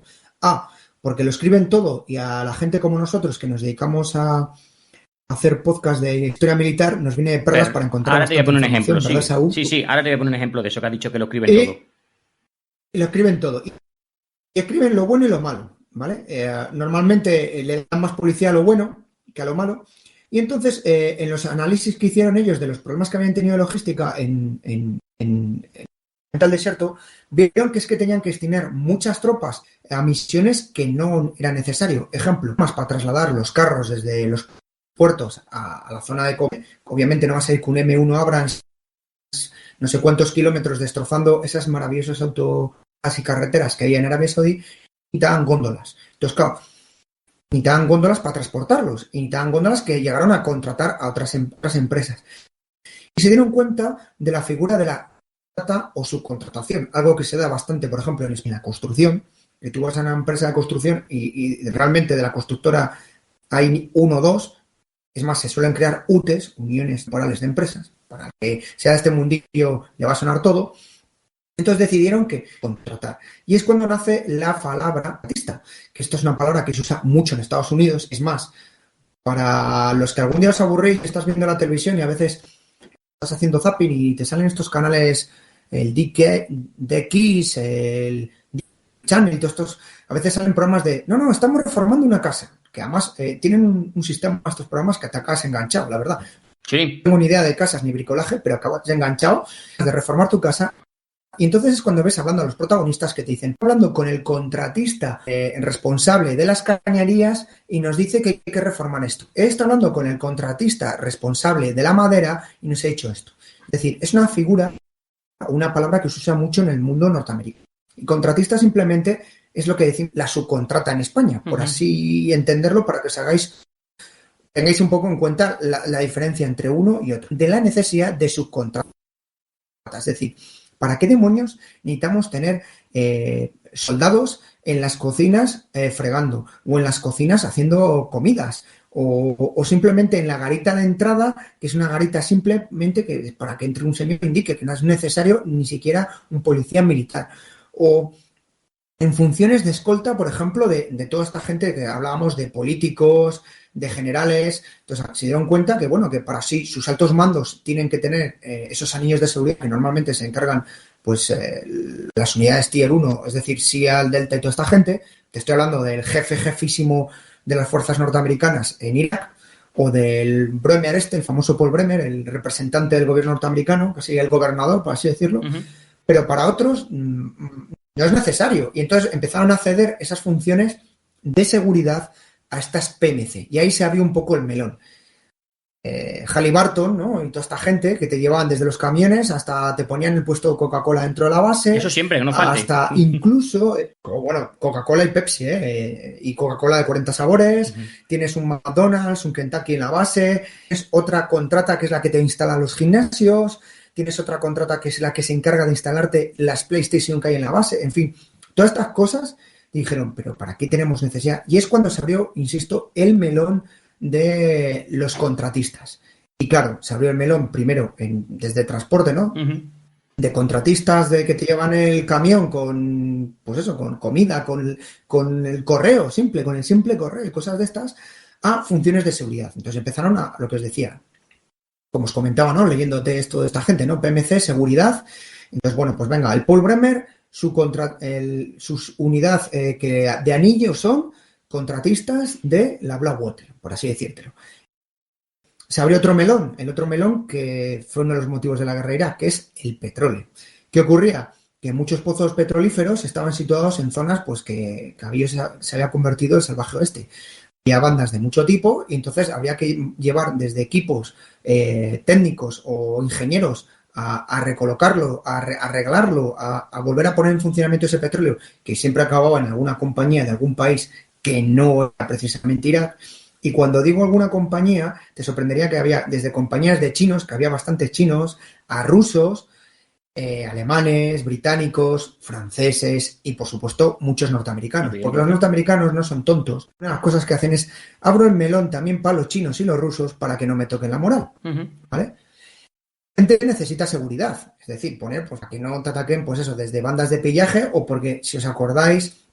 Porque lo escriben todo y a la gente como nosotros, que nos dedicamos a hacer podcast de historia militar, nos viene de perlas para encontrar.
Ahora te voy a poner un ejemplo.
¿verdad, Saúl?
Sí, ahora te voy a poner un ejemplo de eso que has dicho que lo escriben todo.
Y lo escriben todo. Y escriben lo bueno y lo malo, ¿vale? Normalmente le dan más publicidad a lo bueno que a lo malo. Y entonces, en los análisis que hicieron ellos de los problemas que habían tenido de logística en el desierto, vieron que es que tenían que destinar muchas tropas a misiones que no era necesario. Ejemplo, más para trasladar los carros desde los puertos a la zona de Kobe. Obviamente no vas a ir con un M1 Abrams no sé cuántos kilómetros destrozando esas maravillosas autovías y carreteras que hay en Arabia Saudí, y te dan góndolas. Entonces, claro, ni te dan góndolas para transportarlos, y te dan góndolas que llegaron a contratar a otras empresas. Y se dieron cuenta de la figura de la contrata o subcontratación, algo que se da bastante, por ejemplo, en la construcción, que tú vas a una empresa de construcción y realmente de la constructora hay uno o dos. Es más, se suelen crear UTEs, uniones temporales de empresas, para que sea de este mundillo le va a sonar todo. Entonces decidieron que contratar. Y es cuando nace la palabra contratista, que esto es una palabra que se usa mucho en Estados Unidos. Es más, para los que algún día os aburréis, estás viendo la televisión y a veces estás haciendo zapping y te salen estos canales, el DX, el Channel y todos estos, a veces salen programas de, no, estamos reformando una casa, que además tienen un sistema, estos programas que te acabas enganchado, la verdad.
Sí.
No tengo ni idea de casas ni bricolaje, pero acabas enganchado de reformar tu casa. Y entonces es cuando ves hablando a los protagonistas que te dicen, hablando con el contratista responsable de las cañerías y nos dice que hay que reformar esto. Está hablando con el contratista responsable de la madera y nos ha dicho esto. Es decir, es una figura, una palabra que se usa mucho en el mundo norteamericano. Y contratista simplemente es lo que decimos la subcontrata en España, por así entenderlo, para que os tengáis un poco en cuenta la diferencia entre uno y otro, de la necesidad de subcontrata. Es decir, ¿para qué demonios necesitamos tener soldados en las cocinas fregando o en las cocinas haciendo comidas? O simplemente en la garita de entrada, que es una garita simplemente que para que entre un señor indique que no es necesario ni siquiera un policía militar. O en funciones de escolta, por ejemplo, de toda esta gente que hablábamos de políticos, de generales. Entonces se dieron cuenta que, bueno, que para sí sus altos mandos tienen que tener esos anillos de seguridad que normalmente se encargan pues las unidades Tier 1, es decir, SEAL, Delta y toda esta gente. Te estoy hablando del jefísimo de las fuerzas norteamericanas en Irak, o del Bremer el famoso Paul Bremer, el representante del gobierno norteamericano, casi el gobernador, por así decirlo. Pero para otros no es necesario. Y entonces empezaron a ceder esas funciones de seguridad a estas PMC. Y ahí se abrió un poco el melón. Halliburton, ¿no? Y toda esta gente que te llevaban desde los camiones hasta te ponían el puesto de Coca-Cola dentro de la base.
Eso siempre, que no falte.
Hasta incluso, bueno, Coca-Cola y Pepsi, y Coca-Cola de 40 sabores. Tienes un McDonald's, un Kentucky en la base. Tienes otra contrata que es la que te instala los gimnasios. Tienes otra contrata que es la que se encarga de instalarte las PlayStation que hay en la base. En fin, todas estas cosas y dijeron, pero ¿para qué tenemos necesidad? Y es cuando se abrió, insisto, el melón de los contratistas. Y claro, se abrió el melón primero desde transporte, ¿no? De contratistas de que te llevan el camión con, pues eso, con comida, con el correo simple, con el simple correo y cosas de estas, a funciones de seguridad. Entonces empezaron a lo que os decía, como os comentaba, ¿no? Leyéndote esto de esta gente, ¿no? PMC, seguridad. Entonces, bueno, pues venga, el Paul Bremer, sus unidad de anillo son contratistas de la Blackwater, por así decírtelo. Se abrió otro melón, el otro melón que fue uno de los motivos de la guerra de Irak, que es el petróleo. ¿Qué ocurría? Que muchos pozos petrolíferos estaban situados en zonas pues que se había convertido en salvaje oeste. Había bandas de mucho tipo y entonces había que llevar desde equipos técnicos o ingenieros a recolocarlo, a arreglarlo, a volver a poner en funcionamiento ese petróleo que siempre acababa en alguna compañía de algún país que no era precisamente Irak. Y cuando digo alguna compañía, te sorprendería que había desde compañías de chinos, que había bastantes chinos, a rusos, alemanes, británicos, franceses y, por supuesto, muchos norteamericanos. Porque los norteamericanos no son tontos. Una de las cosas que hacen es, abro el melón también para los chinos y los rusos para que no me toquen la moral. ¿Vale? La gente necesita seguridad. Es decir, poner, pues, a que no te ataquen, pues eso, desde bandas de pillaje o porque, si os acordáis,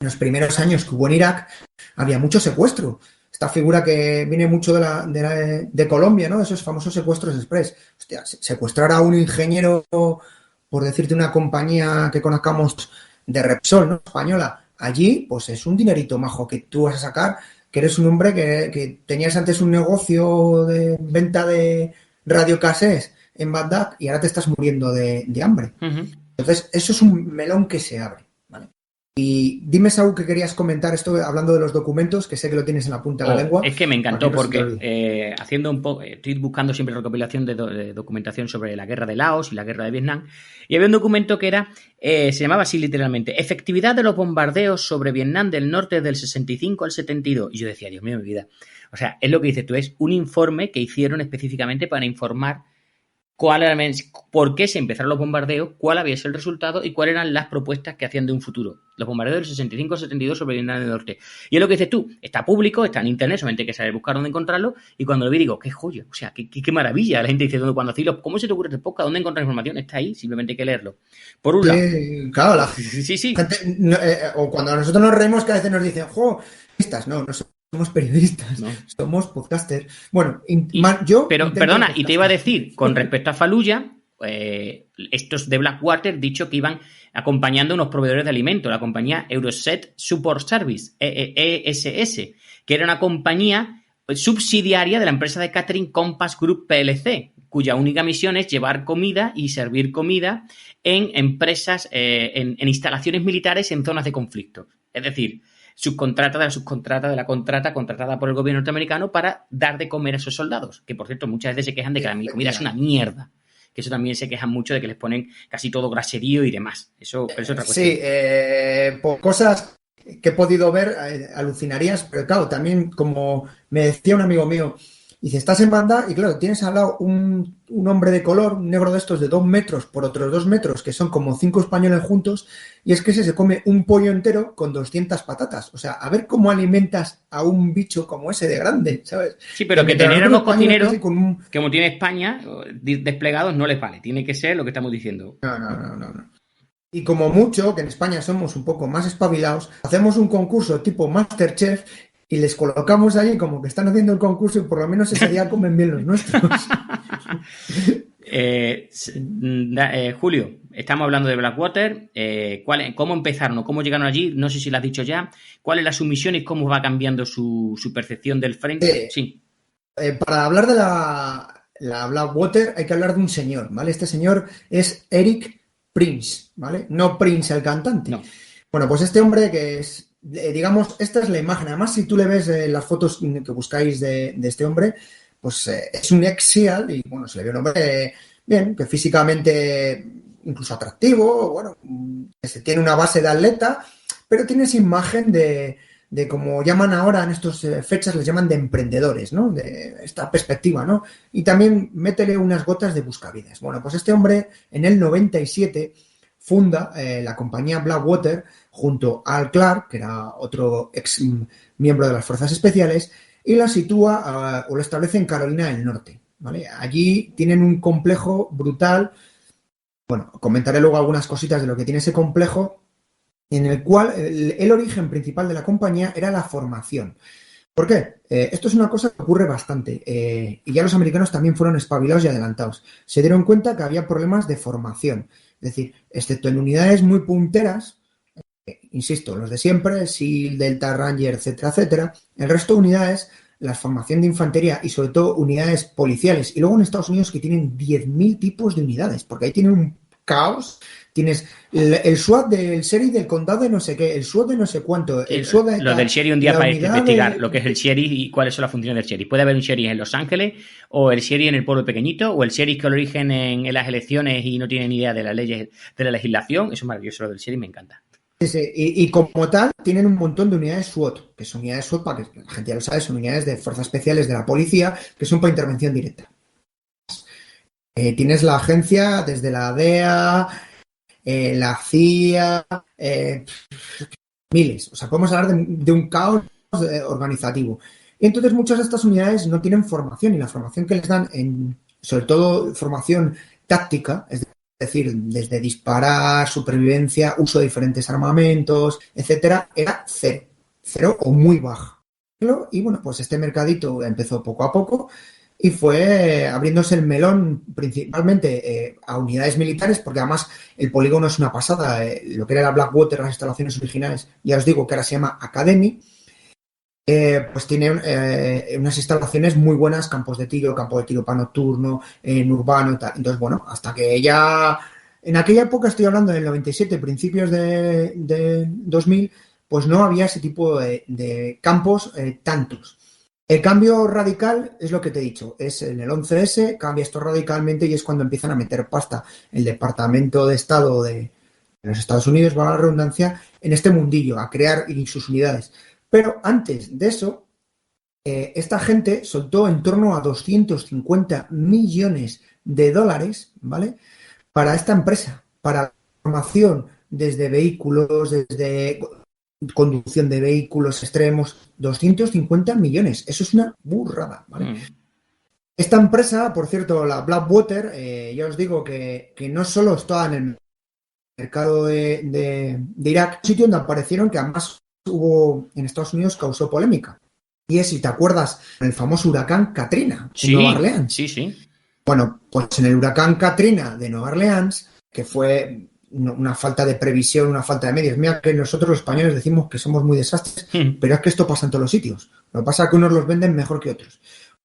en los primeros años que hubo en Irak, había mucho secuestro. Esta figura que viene mucho de Colombia, ¿no? Esos famosos secuestros express. Hostia, secuestrar a un ingeniero, por decirte una compañía que conozcamos de Repsol, ¿no? Española. Allí, pues es un dinerito majo que tú vas a sacar, que eres un hombre que tenías antes un negocio de venta de radiocasés en Bagdad y ahora te estás muriendo de hambre. Entonces, eso es un melón que se abre. Y dime, Saúl, que querías comentar esto hablando de los documentos, que sé que lo tienes en la punta de la lengua.
Es que me encantó porque haciendo un poco, estoy buscando siempre recopilación de documentación sobre la guerra de Laos y la guerra de Vietnam, y había un documento que era, se llamaba así literalmente, efectividad de los bombardeos sobre Vietnam del norte del 65 al 72. Y yo decía, Dios mío, mi vida. O sea, es lo que dices tú, es un informe que hicieron específicamente para informar por qué se empezaron los bombardeos, cuál había sido el resultado y cuáles eran las propuestas que hacían de un futuro. Los bombardeos del 65 al 72 sobre Vietnam del Norte. Y es lo que dices tú, está público, está en internet, solamente hay que saber buscar dónde encontrarlo, y cuando lo vi digo, qué joya, o sea, qué maravilla. La gente dice, cuando hacéis ¿cómo se te ocurre este podcast? ¿Dónde encontrar información? Está ahí, simplemente hay que leerlo. Por un lado.
Claro,
sí.
Gente, o cuando nosotros nos reímos que a veces nos dicen, no somos periodistas, no. Somos podcasters. Bueno,
pero perdona, y te iba a decir, con respecto a Fallujah, estos de Blackwater, dicho que iban acompañando unos proveedores de alimentos, la compañía Euroset Support Service, ESS, que era una compañía subsidiaria de la empresa de catering Compass Group PLC, cuya única misión es llevar comida y servir comida en empresas, en instalaciones militares en zonas de conflicto. Es decir, subcontrata de la subcontrata de la contrata contratada por el gobierno norteamericano para dar de comer a esos soldados, que por cierto muchas veces se quejan de que la comida es una mierda, que eso también se quejan mucho de que les ponen casi todo graserío y demás, eso es otra cuestión.
Sí, por cosas que he podido ver alucinarías, pero claro, también como me decía un amigo mío, dice, estás en banda y claro, tienes al lado un hombre de color, un negro de estos de 2 metros por otros 2 metros, que son como 5 españoles juntos, y es que se come un pollo entero con 200 patatas. O sea, a ver cómo alimentas a un bicho como ese de grande, ¿sabes?
Sí, pero que tener a los cocineros, como tiene España, desplegados no les vale. Tiene que ser lo que estamos diciendo.
No. Y como mucho, que en España somos un poco más espabilados, hacemos un concurso tipo Masterchef y les colocamos allí como que están haciendo el concurso y por lo menos ese día comen bien los nuestros.
Julio, estamos hablando de Blackwater. ¿Cómo empezaron o cómo llegaron allí? No sé si lo has dicho ya. ¿Cuál es la sumisión y cómo va cambiando su percepción del frente? Sí.
Para hablar de la Blackwater hay que hablar de un señor, ¿vale? Este señor es Eric Prince, ¿vale? No Prince el cantante. No. Bueno, pues este hombre que es, digamos, esta es la imagen. Además, si tú le ves las fotos que buscáis de este hombre, pues es un ex-SEAL y, bueno, se le ve un hombre bien, que físicamente incluso atractivo, bueno, tiene una base de atleta, pero tiene esa imagen de como llaman ahora en estas fechas, les llaman de emprendedores, ¿no? De esta perspectiva, ¿no? Y también métele unas gotas de buscavidas. Bueno, pues este hombre en el 97 funda la compañía Blackwater junto a Al Clark, que era otro ex miembro de las Fuerzas Especiales, y la sitúa o lo establece en Carolina del Norte, ¿vale? Allí tienen un complejo brutal. Bueno, comentaré luego algunas cositas de lo que tiene ese complejo, en el cual el origen principal de la compañía era la formación. ¿Por qué? Esto es una cosa que ocurre bastante y ya los americanos también fueron espabilados y adelantados. Se dieron cuenta que había problemas de formación, es decir, excepto en unidades muy punteras, insisto, los de siempre, SEAL, Delta, Ranger, etcétera, etcétera, el resto de unidades, la formación de infantería y sobre todo unidades policiales, y luego en Estados Unidos que tienen 10.000 tipos de unidades, porque ahí tienen un caos. Tienes el SWAT del sheriff del condado de no sé qué, el SWAT de no sé cuánto, el SWAT de...
Lo del sheriff un día para investigar lo que es el sheriff y cuáles son las funciones del sheriff. Puede haber un sheriff en Los Ángeles, o el sheriff en el pueblo pequeñito, o el sheriff que lo eligen en las elecciones y no tiene ni idea de las leyes, de la legislación. Eso es maravilloso, lo del sheriff me encanta.
Sí, y como tal, tienen un montón de unidades SWAT, que son unidades SWAT, para que la gente ya lo sabe, son unidades de fuerzas especiales de la policía, que son para intervención directa. Tienes la agencia desde la DEA, la CIA, miles. O sea, podemos hablar de un caos organizativo. Y entonces muchas de estas unidades no tienen formación, y la formación que les dan, sobre todo formación táctica, es decir, desde disparar, supervivencia, uso de diferentes armamentos, etcétera, era cero o muy baja. Y bueno, pues este mercadito empezó poco a poco y fue abriéndose el melón principalmente a unidades militares, porque además el polígono es una pasada. Lo que era la Blackwater, las instalaciones originales, ya os digo que ahora se llama Academy, pues tiene unas instalaciones muy buenas, campo de tiro para nocturno, en urbano, tal. Entonces, bueno, hasta que ya en aquella época, estoy hablando del 97, principios de 2000, pues no había ese tipo de campos tantos. El cambio radical es lo que te he dicho, es en el 11S, cambia esto radicalmente y es cuando empiezan a meter pasta el Departamento de Estado de los Estados Unidos, va la redundancia, en este mundillo, a crear sus unidades. Pero antes de eso, esta gente soltó en torno a 250 millones de dólares, ¿vale?, para esta empresa, para formación desde vehículos, desde conducción de vehículos extremos, 250 millones. Eso es una burrada, ¿vale? Esta empresa, por cierto, la Blackwater, ya os digo que no solo está en el mercado de Irak, un sitio donde aparecieron, que además hubo en Estados Unidos, causó polémica. Y es, si te acuerdas, el famoso huracán Katrina en Nueva Orleans.
Sí.
Bueno, pues en el huracán Katrina de Nueva Orleans, que fue una falta de previsión, una falta de medios. Mira que nosotros los españoles decimos que somos muy desastres, pero es que esto pasa en todos los sitios. Lo que pasa es que unos los venden mejor que otros.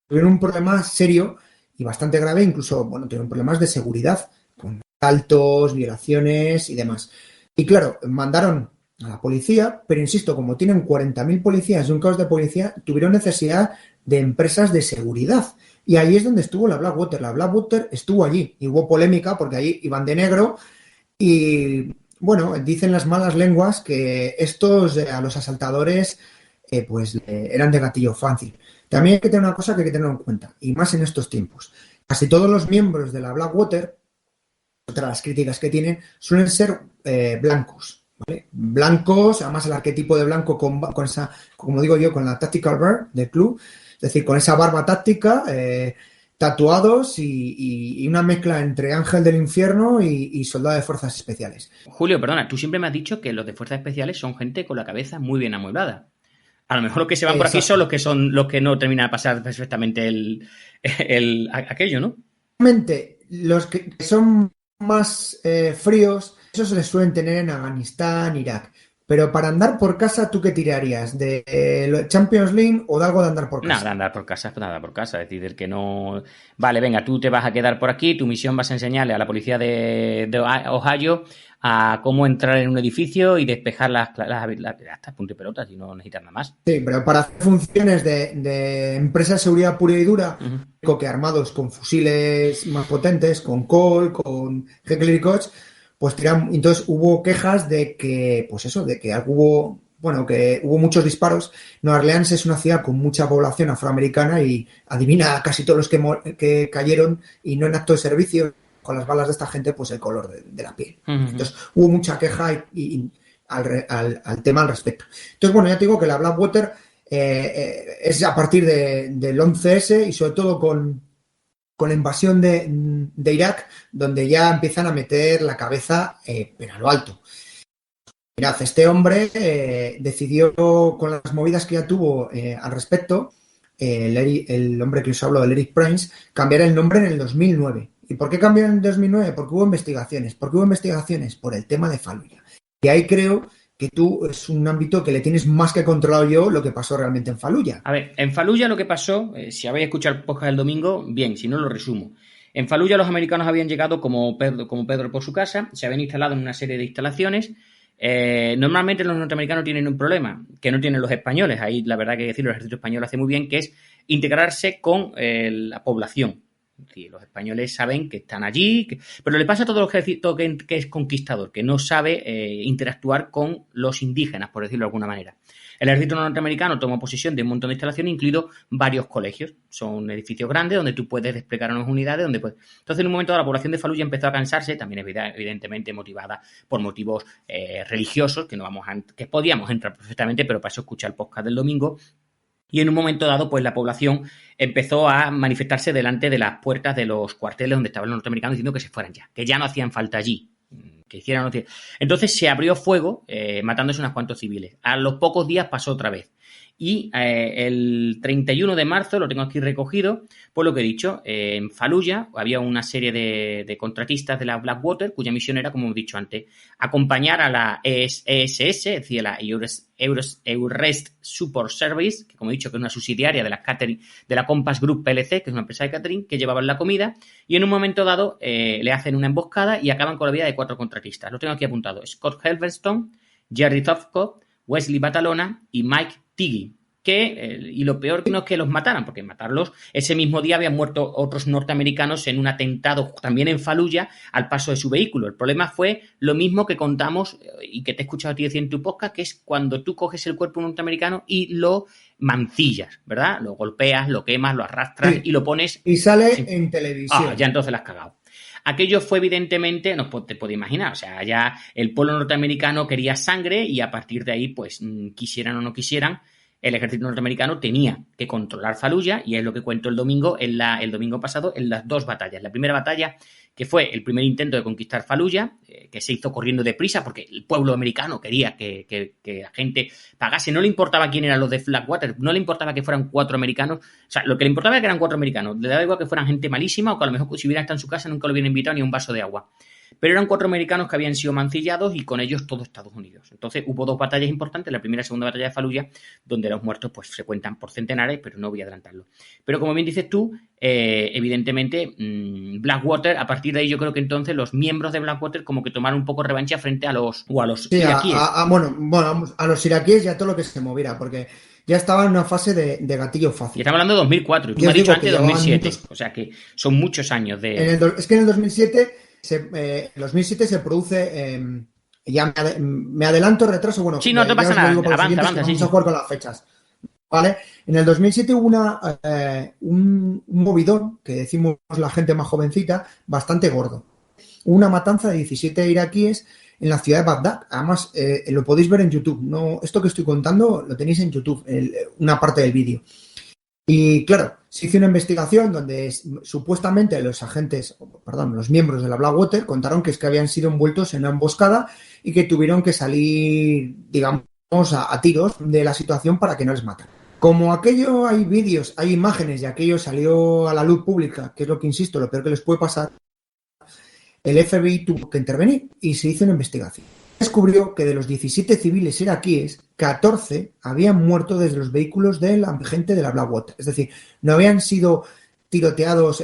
Tuvieron un problema serio y bastante grave, incluso, bueno, tuvieron problemas de seguridad, con asaltos, violaciones y demás. Y claro, mandaron a la policía, pero insisto, como tienen 40.000 policías y un caos de policía, tuvieron necesidad de empresas de seguridad. Y ahí es donde estuvo la Blackwater. La Blackwater estuvo allí y hubo polémica porque allí iban de negro. Y bueno, dicen las malas lenguas que estos a los asaltadores eran de gatillo fácil. También hay que tener una cosa que hay que tener en cuenta, y más en estos tiempos. Casi todos los miembros de la Blackwater, otra de las críticas que tienen, suelen ser blancos, ¿vale? Blancos, además el arquetipo de blanco con esa, como digo yo, con la tactical beard del club, es decir, con esa barba táctica, tatuados y una mezcla entre ángel del infierno y soldado de fuerzas especiales.
Julio, perdona, tú siempre me has dicho que los de fuerzas especiales son gente con la cabeza muy bien amueblada. A lo mejor los que se van por aquí son los que no terminan de pasar perfectamente aquello, ¿no?
Realmente, los que son más fríos, esos se les suelen tener en Afganistán, Irak. Pero para andar por casa, ¿tú qué tirarías? ¿De Champions League o de algo de andar por casa?
Nada, andar por casa, nada por casa. Es decir, el que no... Vale, venga, tú te vas a quedar por aquí, tu misión vas a enseñarle a la policía de Ohio a cómo entrar en un edificio y despejar hasta punto y pelotas y no necesitas nada más.
Sí, pero para hacer funciones de empresa de seguridad pura y dura, que armados con fusiles más potentes, con Colt, con Heckler y Koch, pues entonces hubo quejas de que, pues eso, de que hubo muchos disparos. Nueva Orleans es una ciudad con mucha población afroamericana y adivina casi todos los que cayeron y no en acto de servicio con las balas de esta gente, pues el color de la piel. Entonces hubo mucha queja y al tema al respecto. Entonces, bueno, ya te digo que la Blackwater es a partir del 11S y sobre todo con la invasión de Irak, donde ya empiezan a meter la cabeza pero a lo alto. Mirad, este hombre decidió, con las movidas que ya tuvo al respecto, el hombre que os hablo, el Eric Prince, cambiar el nombre en el 2009. ¿Y por qué cambió en el 2009? Porque hubo investigaciones. ¿Por qué hubo investigaciones? Por el tema de Fallujah. Y ahí creo que tú es un ámbito que le tienes más que controlado yo lo que pasó realmente en Fallujah.
A ver, en Fallujah lo que pasó, si habéis escuchado el podcast del domingo, bien, si no lo resumo. En Fallujah los americanos habían llegado como Pedro por su casa, se habían instalado en una serie de instalaciones. Normalmente los norteamericanos tienen un problema que no tienen los españoles. Ahí la verdad que decirlo, el ejército español hace muy bien, que es integrarse con la población. Sí, los españoles saben que están allí, pero le pasa a todo el ejército que es conquistador, que no sabe interactuar con los indígenas, por decirlo de alguna manera. El ejército norteamericano toma posesión de un montón de instalaciones, incluidos varios colegios. Son edificios grandes donde tú puedes desplegar unas unidades. Entonces, en un momento dado, la población de Fallujah empezó a cansarse, también evidentemente motivada por motivos religiosos, que podíamos entrar perfectamente, pero para eso escucha el podcast del domingo. Y en un momento dado, pues la población empezó a manifestarse delante de las puertas de los cuarteles donde estaban los norteamericanos diciendo que se fueran ya, que ya no hacían falta allí, que hicieran. Entonces se abrió fuego, matándose unos cuantos civiles. A los pocos días pasó otra vez. Y el 31 de marzo, lo tengo aquí recogido, por lo que he dicho, en Fallujah había una serie de contratistas de la Blackwater, cuya misión era, como he dicho antes, acompañar a la ESS, es decir, la Eurest Support Service, que como he dicho que es una subsidiaria de la Compass Group PLC, que es una empresa de catering, que llevaban la comida, y en un momento dado le hacen una emboscada y acaban con la vida de 4 contratistas. Lo tengo aquí apuntado: Scott Helverstone, Jerry Tofko, Wesley Batalona y Mike Tiggy. Y lo peor no es que los mataran, porque matarlos, ese mismo día habían muerto otros norteamericanos en un atentado también en Fallujah al paso de su vehículo. El problema fue lo mismo que contamos y que te he escuchado a ti decir en tu podcast, que es cuando tú coges el cuerpo de un norteamericano y lo mancillas, ¿verdad? Lo golpeas, lo quemas, lo arrastras y lo pones...
Y sale en televisión.
Ya entonces la has cagado. Aquello fue evidentemente, te puedes imaginar, o sea, ya el pueblo norteamericano quería sangre y a partir de ahí, pues, quisieran o no quisieran, el ejército norteamericano tenía que controlar Fallujah, y es lo que cuento el domingo pasado, en las 2 batallas. La primera batalla, que fue el primer intento de conquistar Fallujah, que se hizo corriendo deprisa porque el pueblo americano quería que la gente pagase. No le importaba quién eran los de Blackwater, no le importaba que fueran 4 americanos. O sea, lo que le importaba era que eran 4 americanos. Le daba igual que fueran gente malísima o que a lo mejor si hubiera estado en su casa nunca lo hubieran invitado ni un vaso de agua. Pero eran 4 americanos que habían sido mancillados y con ellos todo Estados Unidos. Entonces hubo 2 batallas importantes, la primera y segunda batalla de Fallujah, donde los muertos pues se cuentan por centenares, pero no voy a adelantarlo. Pero como bien dices tú, evidentemente Blackwater, a partir de ahí yo creo que entonces los miembros de Blackwater como que tomaron un poco revancha frente a los iraquíes.
A los iraquíes y a todo lo que se moviera, porque ya estaba en una fase de gatillo fácil.
Y estamos hablando de 2004, y tú me has dicho antes de 2007, o sea que son muchos años de...
Es que en el 2007... En 2007 se produce, ya me adelanto, retraso, bueno.
Sí, no te pasa nada, avanza,
vamos a jugar con las fechas, ¿vale? En el 2007 hubo un movidón, que decimos la gente más jovencita, bastante gordo. Hubo una matanza de 17 iraquíes en la ciudad de Bagdad. Además, lo podéis ver en YouTube. No, esto que estoy contando lo tenéis en YouTube, una parte del vídeo. Y claro, se hizo una investigación donde supuestamente los miembros de la Blackwater contaron que es que habían sido envueltos en una emboscada y que tuvieron que salir, digamos, a tiros de la situación para que no les mataran. Como aquello hay vídeos, hay imágenes y aquello salió a la luz pública, que es lo que insisto, lo peor que les puede pasar, el FBI tuvo que intervenir y se hizo una investigación. Descubrió que de los 17 civiles iraquíes, 14 habían muerto desde los vehículos de la gente de la Blackwater. Es decir, no habían sido tiroteados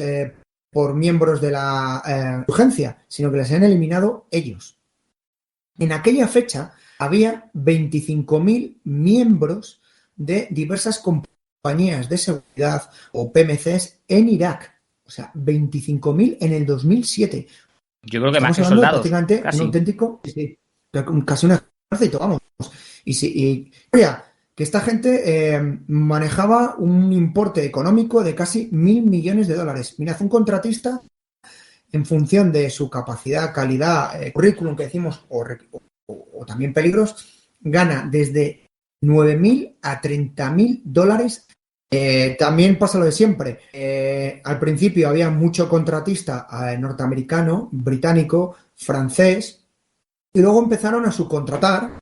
por miembros de la urgencia, sino que les habían eliminado ellos. En aquella fecha había 25.000 miembros de diversas compañías de seguridad o PMCs en Irak. O sea, 25.000 en el 2007.
Yo creo que más que soldados.
Prácticamente
casi.
Un auténtico... Sí, casi un ejército, vamos. Y que esta gente manejaba un importe económico de casi $1.000 millones. Mirad, un contratista, en función de su capacidad, calidad, currículum que decimos, o o también peligros, gana desde 9.000 a 30.000 dólares. También pasa lo de siempre. Al principio había mucho contratista norteamericano, británico, francés, y luego empezaron a subcontratar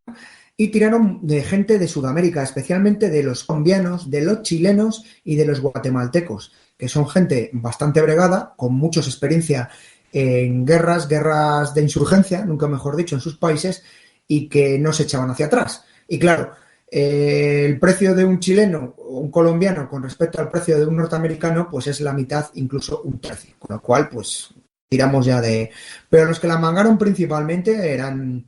y tiraron de gente de Sudamérica, especialmente de los colombianos, de los chilenos y de los guatemaltecos, que son gente bastante bregada, con mucha experiencia en guerras de insurgencia, nunca mejor dicho, en sus países, y que no se echaban hacia atrás. Y claro, el precio de un chileno o un colombiano con respecto al precio de un norteamericano, pues es la mitad, incluso un tercio. Con lo cual, pues tiramos ya de... Pero los que la mangaron principalmente eran,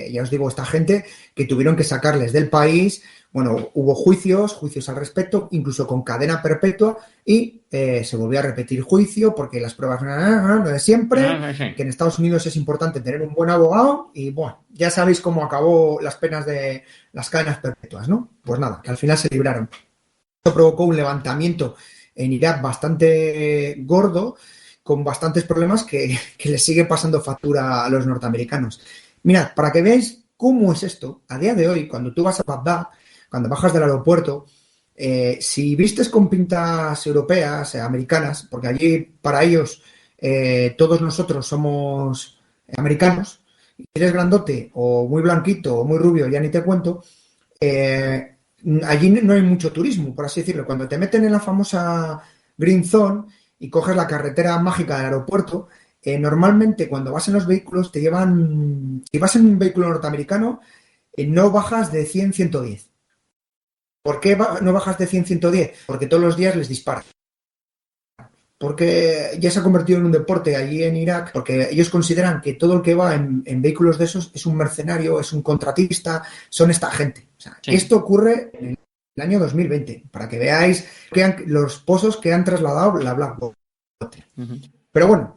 ya os digo, esta gente que tuvieron que sacarles del país. Bueno, hubo juicios al respecto, incluso con cadena perpetua, y se volvió a repetir juicio porque las pruebas no de siempre, que en Estados Unidos es importante tener un buen abogado, y bueno, ya sabéis cómo acabó las penas de las cadenas perpetuas, ¿no? Pues nada, que al final se libraron. Esto provocó un levantamiento en Irak bastante gordo, con bastantes problemas que les sigue pasando factura a los norteamericanos. Mirad, para que veáis cómo es esto, a día de hoy, cuando tú vas a Bagdad, cuando bajas del aeropuerto, si vistes con pintas europeas, americanas, porque allí para ellos todos nosotros somos americanos, si eres grandote o muy blanquito o muy rubio, ya ni te cuento, allí no hay mucho turismo, por así decirlo. Cuando te meten en la famosa Green Zone y coges la carretera mágica del aeropuerto, normalmente cuando vas en los vehículos te llevan, si vas en un vehículo norteamericano, no bajas de 100-110. ¿Por qué no bajas de 100-110? Porque todos los días les disparan. Porque ya se ha convertido en un deporte allí en Irak, porque ellos consideran que todo el que va en vehículos de esos es un mercenario, es un contratista, son esta gente. O sea, sí. Esto ocurre en el año 2020, para que veáis los pozos que han trasladado la Blackwater. Uh-huh. Pero bueno,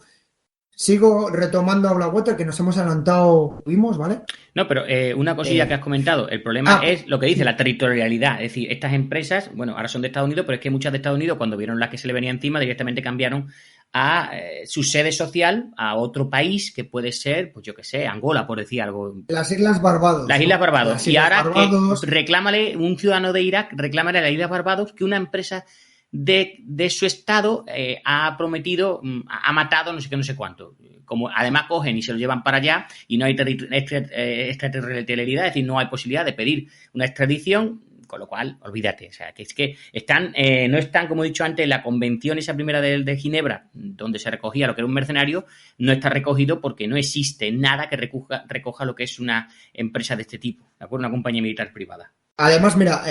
sigo retomando a Blackwater, que nos hemos adelantado, vimos, ¿vale?
No, pero una cosilla que has comentado. El problema es lo que dice la territorialidad. Es decir, estas empresas, bueno, ahora son de Estados Unidos, pero es que muchas de Estados Unidos, cuando vieron la que se le venía encima, directamente cambiaron a su sede social a otro país, que puede ser, pues yo qué sé, Angola, por decir algo.
Las Islas Barbados.
Las Islas Barbados.
Las Islas
y ahora
Barbados.
Reclámale, un ciudadano de Irak, reclámale a las Islas Barbados que una empresa de su estado ha prometido, ha matado no sé qué, no sé cuánto. Como además cogen y se lo llevan para allá y no hay extraterritorialidad, es decir, no hay posibilidad de pedir una extradición, con lo cual, olvídate. O sea, que es que están, no están, como he dicho antes, la convención esa primera de Ginebra, donde se recogía lo que era un mercenario, no está recogido porque no existe nada que recoja lo que es una empresa de este tipo, ¿de acuerdo? Una compañía militar privada.
Además, mira,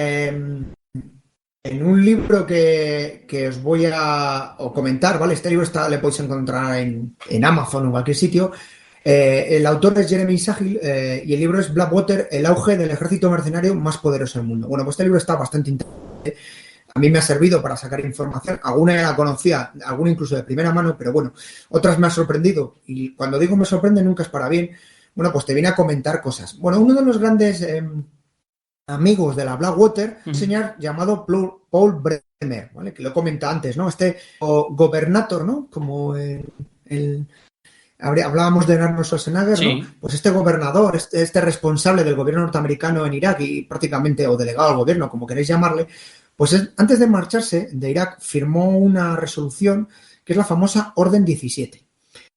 en un libro que os voy a comentar, ¿vale? Este libro le podéis encontrar en Amazon o en cualquier sitio. El autor es Jeremy Sahil y el libro es Blackwater, el auge del ejército mercenario más poderoso del mundo. Bueno, pues este libro está bastante interesante. A mí me ha servido para sacar información. Alguna ya la conocía, alguna incluso de primera mano, pero bueno, otras me ha sorprendido. Y cuando digo me sorprende, nunca es para bien. Bueno, pues te viene a comentar cosas. Bueno, uno de los grandes amigos de la Blackwater, un señor llamado Paul Bremer, ¿vale? Que lo he comentado antes, ¿no? Este gobernator, ¿no? Como hablábamos de Arnold Schwarzenegger, sí. ¿No? Pues este gobernador, este responsable del gobierno norteamericano en Irak y prácticamente, o delegado al gobierno, como queréis llamarle, pues antes de marcharse de Irak firmó una resolución que es la famosa Orden 17.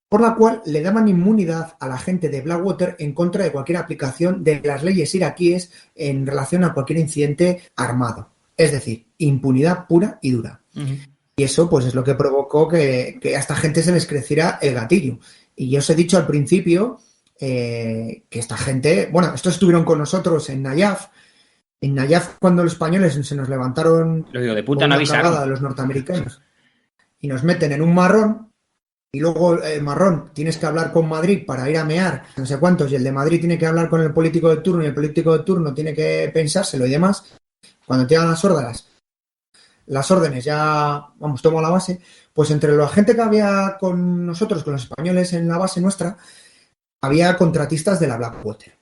Por la cual le daban inmunidad a la gente de Blackwater en contra de cualquier aplicación de las leyes iraquíes en relación a cualquier incidente armado. Es decir, impunidad pura y dura. Uh-huh. Y eso pues es lo que provocó que a esta gente se les creciera el gatillo. Y yo os he dicho al principio que esta gente... Bueno, estos estuvieron con nosotros en Nayaf. En Nayaf, cuando los españoles se nos levantaron...
Lo digo, de puta no avisaron.
De los norteamericanos. Y nos meten en un marrón. Y luego el marrón, tienes que hablar con Madrid para ir a mear, no sé cuántos, y el de Madrid tiene que hablar con el político de turno, y el político de turno tiene que pensárselo y demás. Cuando te hagan las órdenes ya, vamos, tomo la base, pues entre la gente que había con nosotros, con los españoles en la base nuestra, había contratistas de la Blackwater.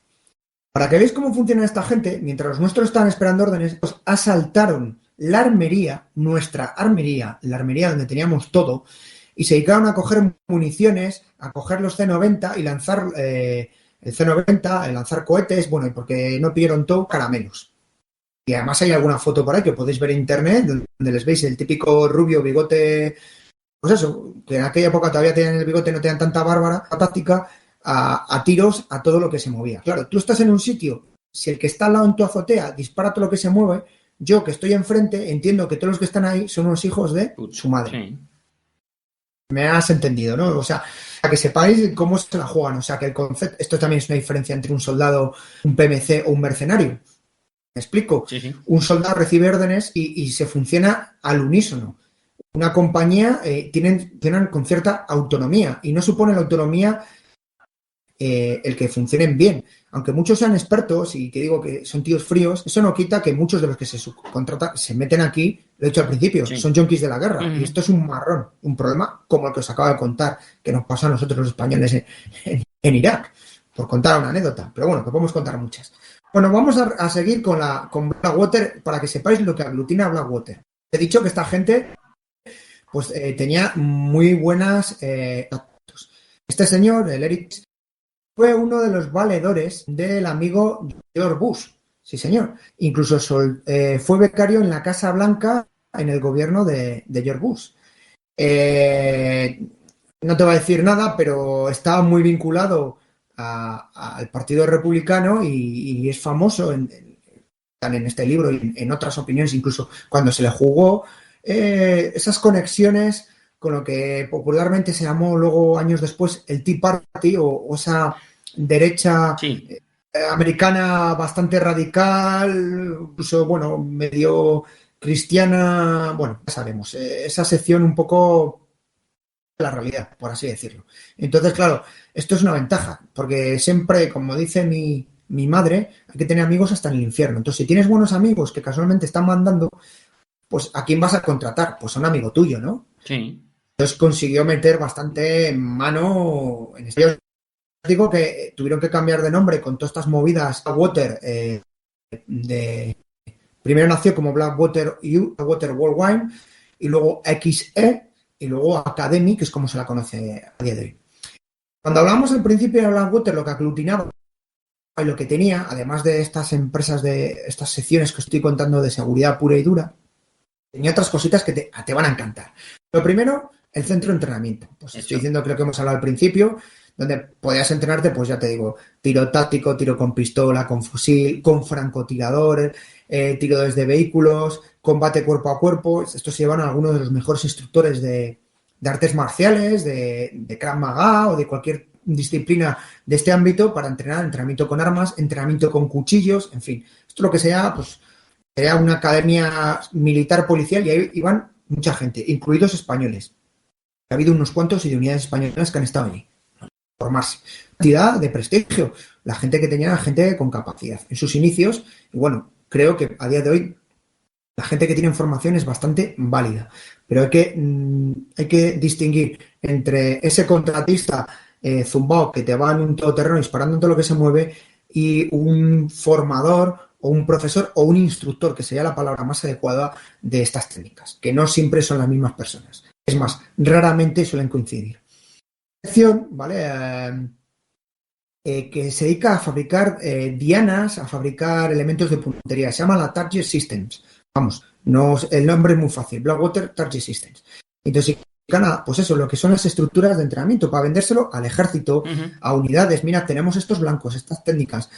Para que veáis cómo funciona esta gente, mientras los nuestros estaban esperando órdenes, pues asaltaron la armería, nuestra armería, la armería donde teníamos todo, y se dedicaron a coger municiones, a coger los C-90 y lanzar el C-90, el lanzar cohetes, bueno, y porque no pidieron todo, caramelos. Y además hay alguna foto por ahí que podéis ver en internet donde les veis el típico rubio bigote, pues eso, que en aquella época todavía tenían el bigote, no tenían tanta bárbara táctica, a tiros a todo lo que se movía. Claro, tú estás en un sitio, si el que está al lado en tu azotea dispara todo lo que se mueve, yo que estoy enfrente entiendo que todos los que están ahí son unos hijos de su madre.
Sí.
Me has entendido, ¿no? O sea, para que sepáis cómo se la juegan. O sea, que el concepto, esto también es una diferencia entre un soldado, un PMC o un mercenario. ¿Me explico?
Sí.
Un soldado recibe órdenes y se funciona al unísono. Una compañía tienen con cierta autonomía y no supone la autonomía el que funcionen bien. Aunque muchos sean expertos y que digo que son tíos fríos, eso no quita que muchos de los que se subcontratan se meten aquí, lo he dicho al principio, son junkies de la guerra. Y esto es un marrón, un problema como el que os acabo de contar, que nos pasó a nosotros los españoles en Irak, por contar una anécdota. Pero bueno, que podemos contar muchas. Bueno, vamos a seguir con Blackwater para que sepáis lo que aglutina Blackwater. He dicho que esta gente pues tenía muy buenas datos. Este señor, el Eric, fue uno de los valedores del amigo George Bush. Sí, señor. Incluso fue becario en la Casa Blanca en el gobierno de George Bush. No te voy a decir nada, pero estaba muy vinculado al Partido Republicano y es famoso en este libro y en otras opiniones, incluso cuando se le jugó esas conexiones con lo que popularmente se llamó luego años después el Tea Party o esa derecha americana bastante radical, incluso, bueno, medio cristiana, bueno, ya sabemos, esa sección un poco de la realidad, por así decirlo. Entonces, claro, esto es una ventaja, porque siempre, como dice mi madre, hay que tener amigos hasta en el infierno. Entonces, si tienes buenos amigos que casualmente están mandando, pues ¿a quién vas a contratar? Pues a un amigo tuyo, ¿no?
Sí.
Entonces consiguió meter bastante mano en esto. Digo que tuvieron que cambiar de nombre con todas estas movidas a Water. Primero nació como Blackwater Worldwide y luego XE y luego Academy, que es como se la conoce a día de hoy. Cuando hablamos al principio de Blackwater, lo que aglutinaba y lo que tenía, además de estas empresas, de estas secciones que os estoy contando de seguridad pura y dura, tenía otras cositas que te van a encantar. Lo primero, el centro de entrenamiento. Pues estoy diciendo que lo que hemos hablado al principio, donde podías entrenarte, pues ya te digo, tiro táctico, tiro con pistola, con fusil, con francotirador, tiro desde vehículos, combate cuerpo a cuerpo. Estos se llevan a algunos de los mejores instructores de artes marciales, de Krav Maga o de cualquier disciplina de este ámbito para entrenar, entrenamiento con armas, entrenamiento con cuchillos, en fin. Esto es lo que sea, pues era una academia militar policial y ahí iban mucha gente, incluidos españoles. Ha habido unos cuantos y de unidades españolas que han estado allí. Formarse. Cantidad de prestigio. La gente que tenía era gente con capacidad. En sus inicios, y bueno, creo que a día de hoy la gente que tiene formación es bastante válida. Pero hay que distinguir entre ese contratista zumbao que te va en un todoterreno disparando en todo lo que se mueve y un formador o un profesor o un instructor, que sería la palabra más adecuada de estas técnicas, que no siempre son las mismas personas. Es más, raramente suelen coincidir. ¿Vale? Que se dedica a fabricar dianas, a fabricar elementos de puntería. Se llama la Target Systems. Vamos, el nombre es muy fácil, Blackwater Target Systems. Entonces, pues eso, lo que son las estructuras de entrenamiento para vendérselo al ejército, a unidades. Mira, tenemos estos blancos, estas técnicas.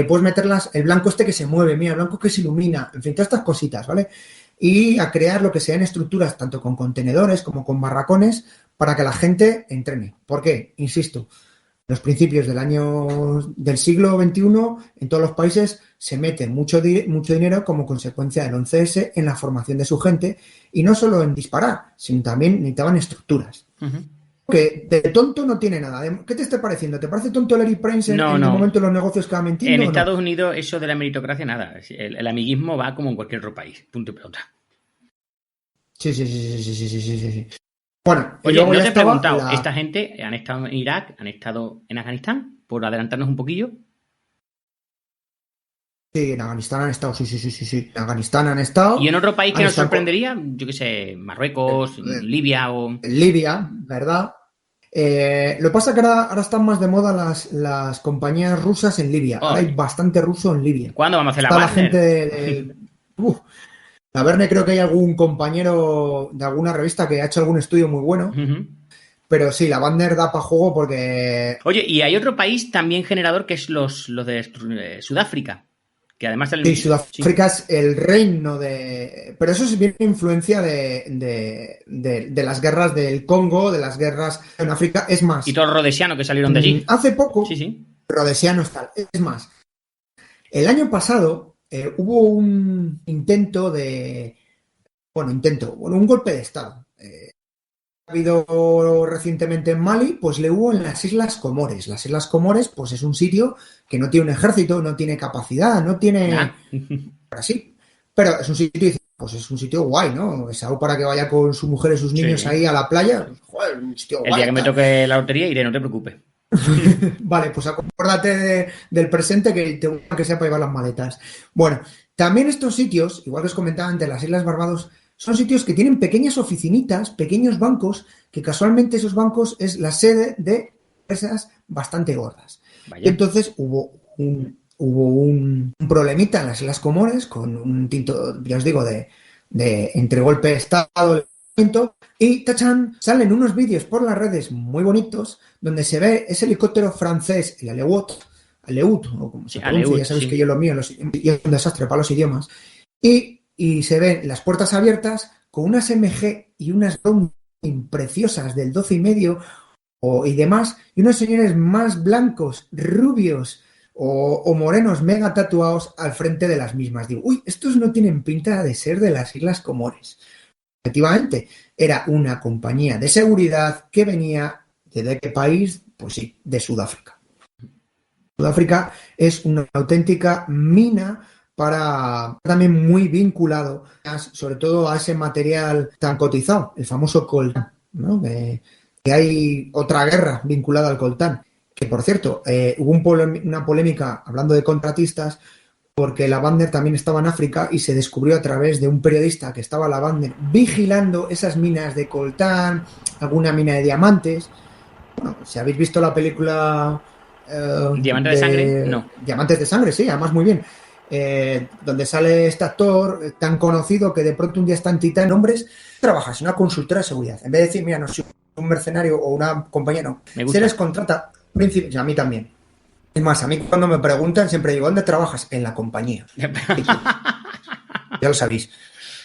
Puedes meterlas, el blanco este que se mueve, mira, el blanco que se ilumina, en fin, todas estas cositas, ¿vale? Y a crear lo que sean estructuras, tanto con contenedores como con barracones, para que la gente entrene. ¿Por qué? Insisto, en los principios del siglo XXI, en todos los países se mete mucho dinero como consecuencia del 11S en la formación de su gente, y no solo en disparar, sino también necesitaban estructuras. Que de tonto no tiene nada. ¿Qué te está pareciendo? ¿Te parece tonto el Eric Prince en el momento de los negocios que va mintiendo?
En Estados Unidos eso de la meritocracia nada. El amiguismo va como en cualquier otro país. Punto y pelota.
Sí. Bueno,
oye, no te he preguntado, ¿esta gente han estado en Irak, han estado en Afganistán? Por adelantarnos un poquillo.
Sí, en Afganistán han estado, sí. En Afganistán han estado.
¿Y en otro país que nos sorprendería? Yo qué sé, Marruecos, Libia o...
Libia, ¿verdad? Lo que pasa es que ahora están más de moda las compañías rusas en Libia. Ahora hay bastante ruso en Libia.
¿Cuándo vamos a hacer la
Está la
Wagner?
gente la Verne, creo que hay algún compañero de alguna revista que ha hecho algún estudio muy bueno. Pero sí, la Wagner da para juego porque...
Oye, y hay otro país también generador que es los de Sudáfrica. Que además
Sí, Sudáfrica es el reino de... Pero eso es bien influencia de las guerras del Congo, de las guerras en África. Es más...
Y todo el rodesiano que salieron de allí.
Hace poco,
Sí.
Rodesianos tal. Es más, el año pasado hubo un intento de... un golpe de Estado. Ha habido recientemente en Mali, pues le hubo en las Islas Comores. Las Islas Comores, pues es un sitio que no tiene un ejército, no tiene capacidad, no tiene... Así. Pero es un sitio, pues es un sitio guay, ¿no? Es algo para que vaya con su mujer y sus niños ahí a la playa. Joder, un sitio guay.
El día que me toque la lotería iré, no te preocupes.
Vale, pues acuérdate del presente que sea para llevar las maletas. Bueno, también estos sitios, igual que os comentaba antes, las Islas Barbados, son sitios que tienen pequeñas oficinitas, pequeños bancos, que casualmente esos bancos es la sede de empresas bastante gordas.
Vaya.
Y entonces hubo un problemita en las Islas Comores con un tinto, ya os digo, de entre golpe de Estado y ¡tachán! Salen unos vídeos por las redes muy bonitos donde se ve ese helicóptero francés, el Aleut, o como se pronuncia, ya sabéis que yo lo mío y es un desastre para los idiomas, y se ven las puertas abiertas con unas MG y unas Browning preciosas del 12 y medio y demás, y unos señores más blancos, rubios o morenos mega tatuados al frente de las mismas. Digo, uy, estos no tienen pinta de ser de las Islas Comores. Efectivamente, era una compañía de seguridad que venía ¿de qué país? Pues sí, de Sudáfrica. Sudáfrica es una auténtica mina también muy vinculado, sobre todo a ese material tan cotizado, el famoso coltán, ¿no? Que hay otra guerra vinculada al coltán, que por cierto, hubo una polémica hablando de contratistas, porque la Wagner también estaba en África y se descubrió a través de un periodista que estaba la Wagner vigilando esas minas de coltán, alguna mina de diamantes. Bueno, si habéis visto la película...
¿Diamantes de sangre? No.
Diamantes de sangre, sí, además muy bien. Donde sale este actor tan conocido que de pronto un día está en Titán. Hombres, trabajas en una consultora de seguridad. En vez de decir, mira, no soy un mercenario o una compañía, no. Se les contrata, a mí también. Es más, a mí cuando me preguntan siempre digo, ¿dónde trabajas? En la compañía. Ya lo sabéis.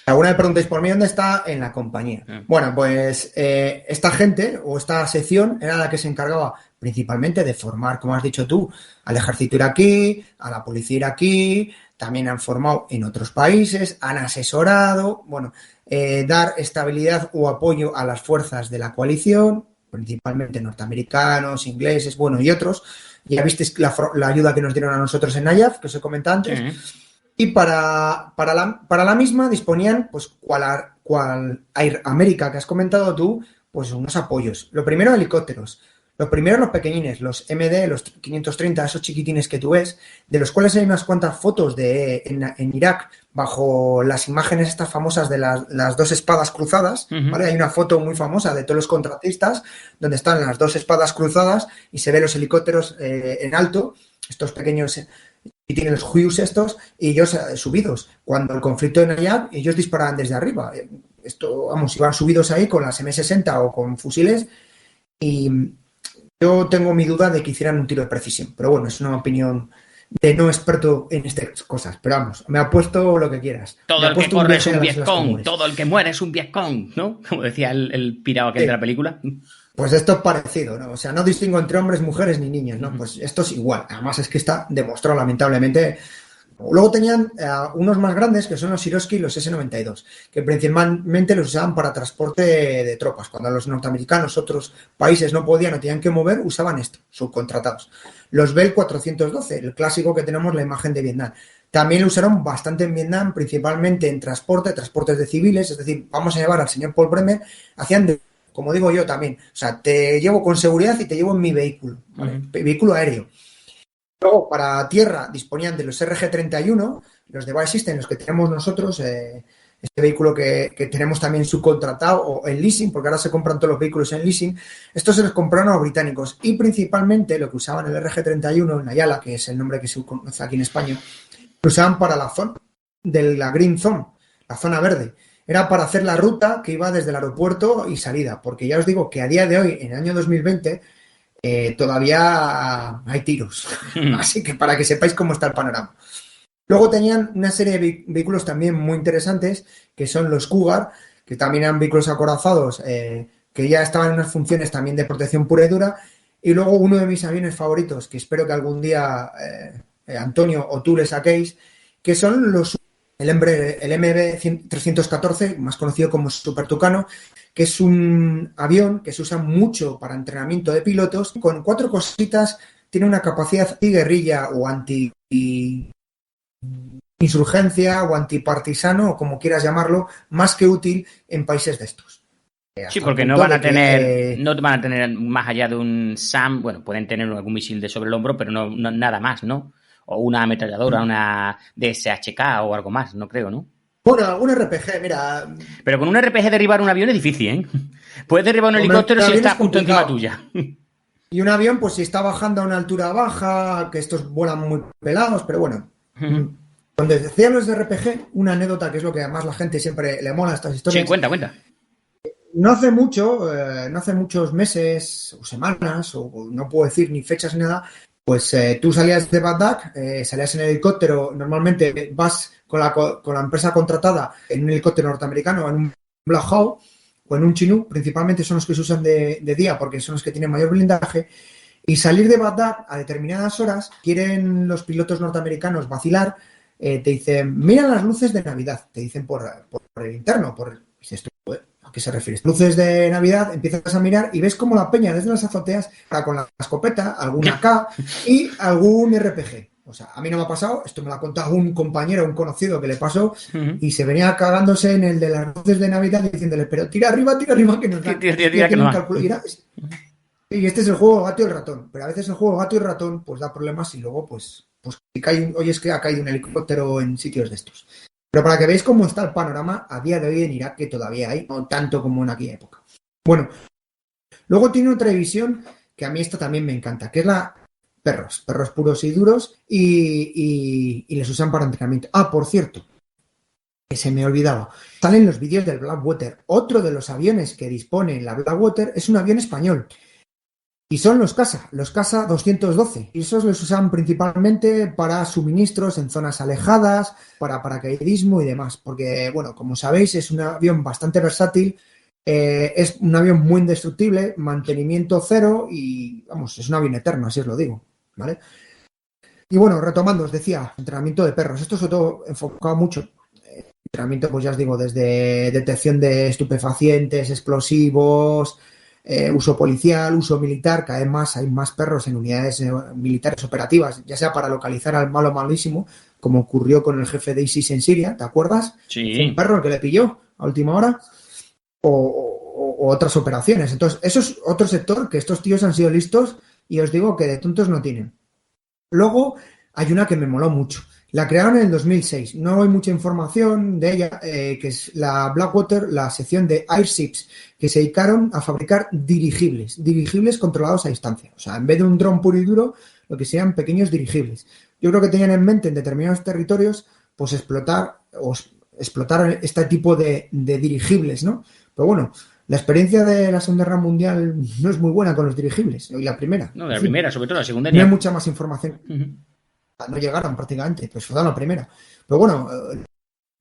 Alguna vez preguntáis por mí, ¿dónde está? En la compañía. Bueno, pues esta gente o esta sección era la que se encargaba principalmente de formar, como has dicho tú, al ejército iraquí, a la policía iraquí, también han formado en otros países, han asesorado, bueno, dar estabilidad o apoyo a las fuerzas de la coalición, principalmente norteamericanos, ingleses, bueno, y otros. Ya visteis la ayuda que nos dieron a nosotros en Nayaf, que os he comentado antes. Y para la misma disponían, pues, cual Air America que has comentado tú, pues unos apoyos. Lo primero, helicópteros. Los primeros, los pequeñines, los MD, los 530, esos chiquitines que tú ves, de los cuales hay unas cuantas fotos en Irak bajo las imágenes estas famosas de las dos espadas cruzadas, ¿vale? Hay una foto muy famosa de todos los contratistas donde están las dos espadas cruzadas y se ven los helicópteros en alto, estos pequeños, y tienen los Hughes estos, y ellos subidos. Cuando el conflicto en Nayab, ellos disparaban desde arriba. Iban subidos ahí con las M60 o con fusiles y... Yo tengo mi duda de que hicieran un tiro de precisión, pero bueno, es una opinión de no experto en estas cosas. Pero vamos, me apuesto lo que quieras.
Todo el que corre es un Vietcong, todo el que muere es un Vietcong, ¿no? Como decía el pirado aquel de la película.
Pues esto es parecido, ¿no? O sea, no distingo entre hombres, mujeres ni niños, ¿no? Pues esto es igual. Además es que está demostrado lamentablemente. Luego tenían unos más grandes que son los Sikorsky y los S-92, que principalmente los usaban para transporte de tropas. Cuando los norteamericanos, otros países no podían o tenían que mover, usaban esto, subcontratados. Los Bell 412, el clásico que tenemos la imagen de Vietnam. También lo usaron bastante en Vietnam, principalmente en transportes de civiles, es decir, vamos a llevar al señor Paul Bremer, hacían como digo yo también, o sea, te llevo con seguridad y te llevo en mi vehículo, ¿vale? Vehículo aéreo. Luego, para tierra, disponían de los RG-31, los de Bae System, los que tenemos nosotros, este vehículo que tenemos también subcontratado o en leasing, porque ahora se compran todos los vehículos en leasing. Estos se los compraron a los británicos y principalmente lo que usaban el RG31 en Ayala, que es el nombre que se conoce aquí en España, lo usaban para la zona de la Green Zone, la zona verde. Era para hacer la ruta que iba desde el aeropuerto y salida, porque ya os digo que a día de hoy, en el año 2020, todavía hay tiros. Así que para que sepáis cómo está el panorama. Luego tenían una serie de vehículos también muy interesantes, que son los Cougar, que también eran vehículos acorazados, que ya estaban en unas funciones también de protección pura y dura. Y luego uno de mis aviones favoritos, que espero que algún día Antonio o tú le saquéis, que son el MB-314, más conocido como Super Tucano, que es un avión que se usa mucho para entrenamiento de pilotos. Con 4 cositas tiene una capacidad antiguerrilla o anti-insurgencia o antipartisano, o como quieras llamarlo, más que útil en países de estos.
Sí, porque no van a tener más allá de un SAM, bueno, pueden tener algún misil de sobre el hombro, pero no nada más, ¿no? O una ametralladora, una DSHK o algo más, no creo, ¿no?
Bueno, algún RPG, mira.
Pero con un RPG derribar un avión es difícil, ¿eh? Puedes derribar un helicóptero si está justo encima tuya.
Y un avión, pues si está bajando a una altura baja, que estos vuelan muy pelados, pero bueno. Cuando decían los de RPG, una anécdota que es lo que además la gente siempre le mola a estas historias.
Sí, cuenta.
No hace muchos meses o semanas, o no puedo decir ni fechas ni nada, pues tú salías de Bagdad, salías en el helicóptero, normalmente vas con la empresa contratada en un helicóptero norteamericano, en un Black Hawk o en un Chinook, principalmente son los que se usan de día porque son los que tienen mayor blindaje, y salir de Bagdad a determinadas horas, quieren los pilotos norteamericanos vacilar, te dicen, mira las luces de Navidad, te dicen por el interno, dices tú, ¿a qué se refiere? Luces de Navidad, empiezas a mirar y ves como la peña desde las azoteas está con la escopeta, alguna K y algún RPG. O sea, a mí no me ha pasado, esto me lo ha contado un compañero, un conocido que le pasó, y se venía cagándose en el de las luces de Navidad diciéndole, pero tira arriba, que nos da.
Tira que no da.
Y este es el juego del gato y el ratón, pero a veces el juego del gato y el ratón pues da problemas y luego pues si cae, oye, es que ha caído un helicóptero en sitios de estos. Pero para que veáis cómo está el panorama a día de hoy en Irak, que todavía hay, no tanto como en aquella época. Bueno, luego tiene otra división que a mí esta también me encanta, que es la perros puros y duros, y les usan para entrenamiento. Ah, por cierto, que se me olvidaba, salen los vídeos del Blackwater. Otro de los aviones que dispone la Blackwater es un avión español. Y son los Casa 212. Y esos los usan principalmente para suministros en zonas alejadas, para paracaidismo y demás. Porque, bueno, como sabéis, es un avión bastante versátil, es un avión muy indestructible, mantenimiento cero y, vamos, es un avión eterno, así os lo digo, ¿vale? Y bueno, retomando, os decía, entrenamiento de perros. Esto sobre todo enfocado mucho. Entrenamiento, pues ya os digo, desde detección de estupefacientes, explosivos, uso policial, uso militar, que además hay más perros en unidades militares operativas, ya sea para localizar al malo malísimo, como ocurrió con el jefe de ISIS en Siria, ¿te acuerdas?
Sí.
Fue un perro el que le pilló a última hora, o otras operaciones. Entonces, eso es otro sector que estos tíos han sido listos y os digo que de tontos no tienen. Luego hay una que me moló mucho. La crearon en el 2006. No hay mucha información de ella, que es la Blackwater, la sección de Airships, que se dedicaron a fabricar dirigibles controlados a distancia. O sea, en vez de un dron puro y duro, lo que sean pequeños dirigibles. Yo creo que tenían en mente en determinados territorios, pues explotar este tipo de dirigibles, ¿no? Pero bueno, la experiencia de la Segunda Guerra Mundial no es muy buena con los dirigibles, y la primera.
No, de la primera, sobre todo la segunda.
No hay mucha más información. No llegaron prácticamente, pues fue la primera. Pero bueno, en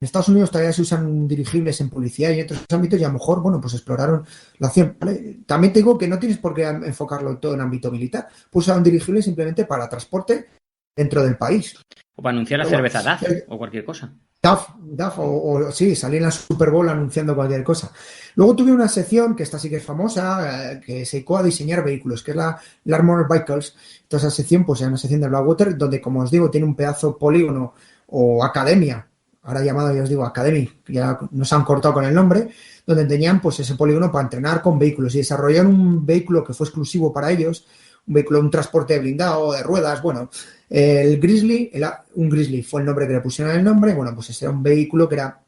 Estados Unidos todavía se usan dirigibles en policía y en otros ámbitos y a lo mejor, bueno, pues exploraron la acción, ¿vale? También te digo que no tienes por qué enfocarlo todo en ámbito militar. Pues usar un dirigible simplemente para transporte dentro del país.
O para anunciar la cerveza DAF o cualquier cosa.
DAF o sí, salí en la Super Bowl anunciando cualquier cosa. Luego tuve una sección, que esta sí que es famosa, que se dedicó a diseñar vehículos, que es la Armored Vehicles. Toda esa sección, pues es una sección de Blackwater, donde, como os digo, tiene un pedazo polígono o academia, ahora llamado, ya os digo, Academy, que ya nos han cortado con el nombre, donde tenían pues ese polígono para entrenar con vehículos y desarrollaron un vehículo que fue exclusivo para ellos, un transporte blindado de ruedas, bueno, el Grizzly, un Grizzly fue el nombre que le pusieron el nombre, bueno, pues ese era un vehículo que era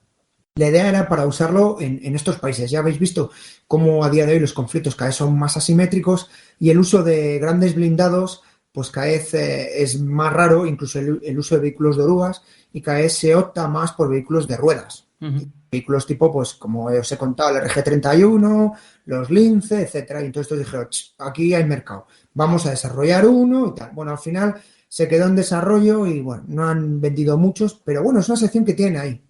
La idea era para usarlo en estos países. Ya habéis visto cómo a día de hoy los conflictos cada vez son más asimétricos y el uso de grandes blindados pues cada vez es más raro, incluso el uso de vehículos de orugas, y cada vez se opta más por vehículos de ruedas.
Ujú.
Vehículos tipo, pues como os he contado, el RG-31, los Lince, etcétera. Y entonces dijeron, aquí hay mercado, vamos a desarrollar uno y tal. Bueno, al final se quedó en desarrollo y bueno, no han vendido muchos, pero bueno, es una sección que tienen ahí.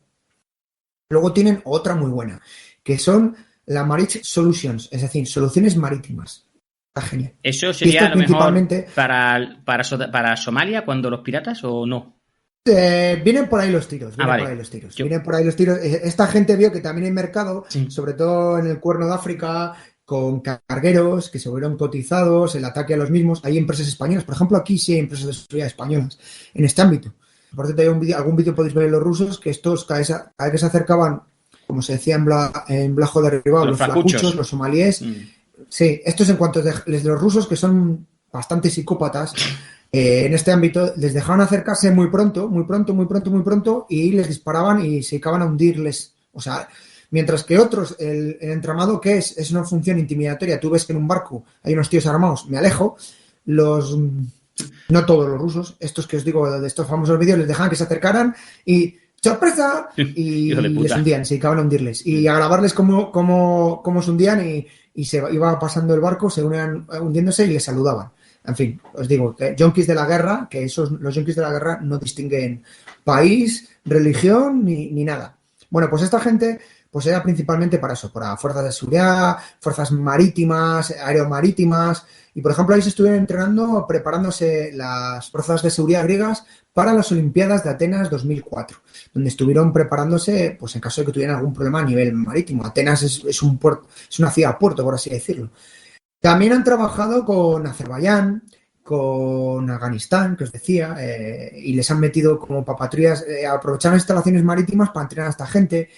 Luego tienen otra muy buena, que son la Maritime Solutions, es decir, soluciones marítimas. Está genial.
¿Eso
Y
sería
esto
a lo mejor
principalmente
para Somalia cuando los piratas o no?
vienen por ahí los tiros, vienen por
Vale.
ahí los tiros,
Yo-
vienen por ahí los tiros. Esta gente vio que también hay mercado,
Sí.
sobre todo en el Cuerno de África, con cargueros que se vieron cotizados, el ataque a los mismos. Hay empresas españolas, por ejemplo, aquí sí hay empresas de seguridad españolas en este ámbito. Por cierto, hay algún vídeo podéis ver en los rusos que estos cada vez que se acercaban, como se decía en Blajo Derribado,
Los
los flacuchos, los somalíes.
Mm.
Sí, esto es en cuanto les de los rusos, que son bastante psicópatas en este ámbito, les dejaban acercarse muy pronto, muy pronto, muy pronto, muy pronto, y les disparaban y se acaban a hundirles. O sea, mientras que otros, el entramado, ¿qué es? Es una función intimidatoria. Tú ves que en un barco hay unos tíos armados, me alejo. No todos los rusos, estos que os digo de estos famosos vídeos, les dejaban que se acercaran y ¡sorpresa! Y
Hijo de puta.
les hundían, se acaban a hundirles. Y a grabarles cómo se hundían y se iba pasando el barco, se unían hundiéndose y les saludaban. En fin, os digo, que yonkis de la guerra, que los yonkis de la guerra no distinguen país, religión ni nada. Bueno, pues esta gente pues era principalmente para eso, para fuerzas de seguridad, fuerzas marítimas, aeromarítimas, y por ejemplo ahí se estuvieron entrenando, preparándose las fuerzas de seguridad griegas para las Olimpiadas de Atenas 2004, donde estuvieron preparándose, pues en caso de que tuvieran algún problema a nivel marítimo. Atenas es un puerto, es una ciudad-puerto, por así decirlo. También han trabajado con Azerbaiyán, con Afganistán, que os decía, y les han metido como para patrullas, aprovecharon instalaciones marítimas para entrenar a esta gente.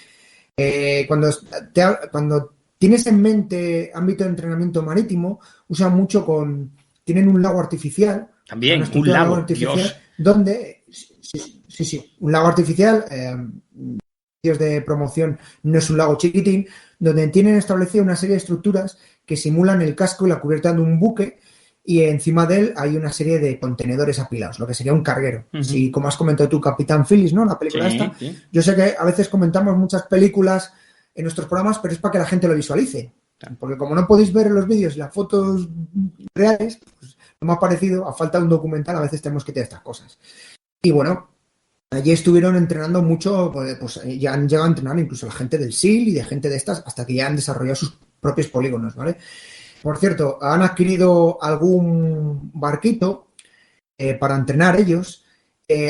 Cuando tienes en mente ámbito de entrenamiento marítimo, usan mucho tienen un lago artificial,
También,
una
un
estructura de
lago,
artificial,
Dios.
donde, sí, un lago artificial, de promoción, no es un lago chiquitín, donde tienen establecida una serie de estructuras que simulan el casco y la cubierta de un buque, y encima de él hay una serie de contenedores apilados, lo que sería un carguero.
Ujú.
Sí, como has comentado tú, Capitán Phillips, ¿no? La película
Sí,
esta.
sí.
Yo sé que a veces comentamos muchas películas en nuestros programas, pero es para que la gente lo visualice. Porque como no podéis ver los vídeos y las fotos reales, pues, lo más parecido, a falta de un documental, a veces tenemos que tener estas cosas. Y bueno, allí estuvieron entrenando mucho, pues ya han llegado a entrenar incluso la gente del SEAL y de gente de estas, hasta que ya han desarrollado sus propios polígonos, ¿vale? Por cierto, han adquirido algún barquito para entrenar ellos,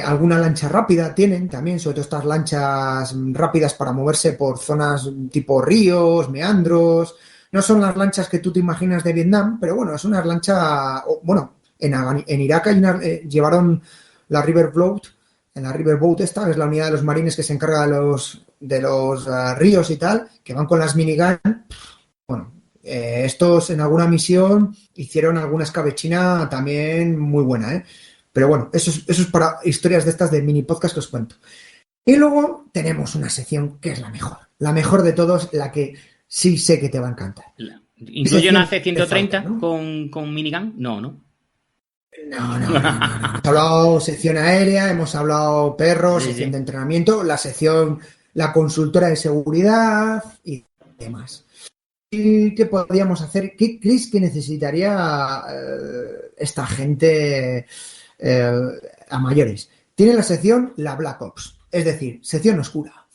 alguna lancha rápida tienen también, sobre todo estas lanchas rápidas para moverse por zonas tipo ríos, meandros. No son las lanchas que tú te imaginas de Vietnam, pero bueno, es una lancha, bueno, en Irak hay llevaron la Riverboat, en la Riverboat esta, que es la unidad de los marines que se encarga de los ríos y tal, que van con las minigun. Bueno, estos en alguna misión hicieron alguna escabechina también muy buena, ¿eh? Pero bueno, eso es para historias de estas de mini podcast que os cuento. Y luego tenemos una sección que es la mejor de todos, la que sí sé que te va a encantar.
¿Incluye una C-130
falta, ¿no?
con minigun? No, ¿no?
No. Hemos hablado sección aérea, hemos hablado perros,
Sí,
sección
sí.
de entrenamiento, la consultora de seguridad y demás. ¿Y qué podríamos hacer? ¿Qué crees que necesitaría esta gente a mayores? Tiene la sección la Black Ops, es decir, sección oscura.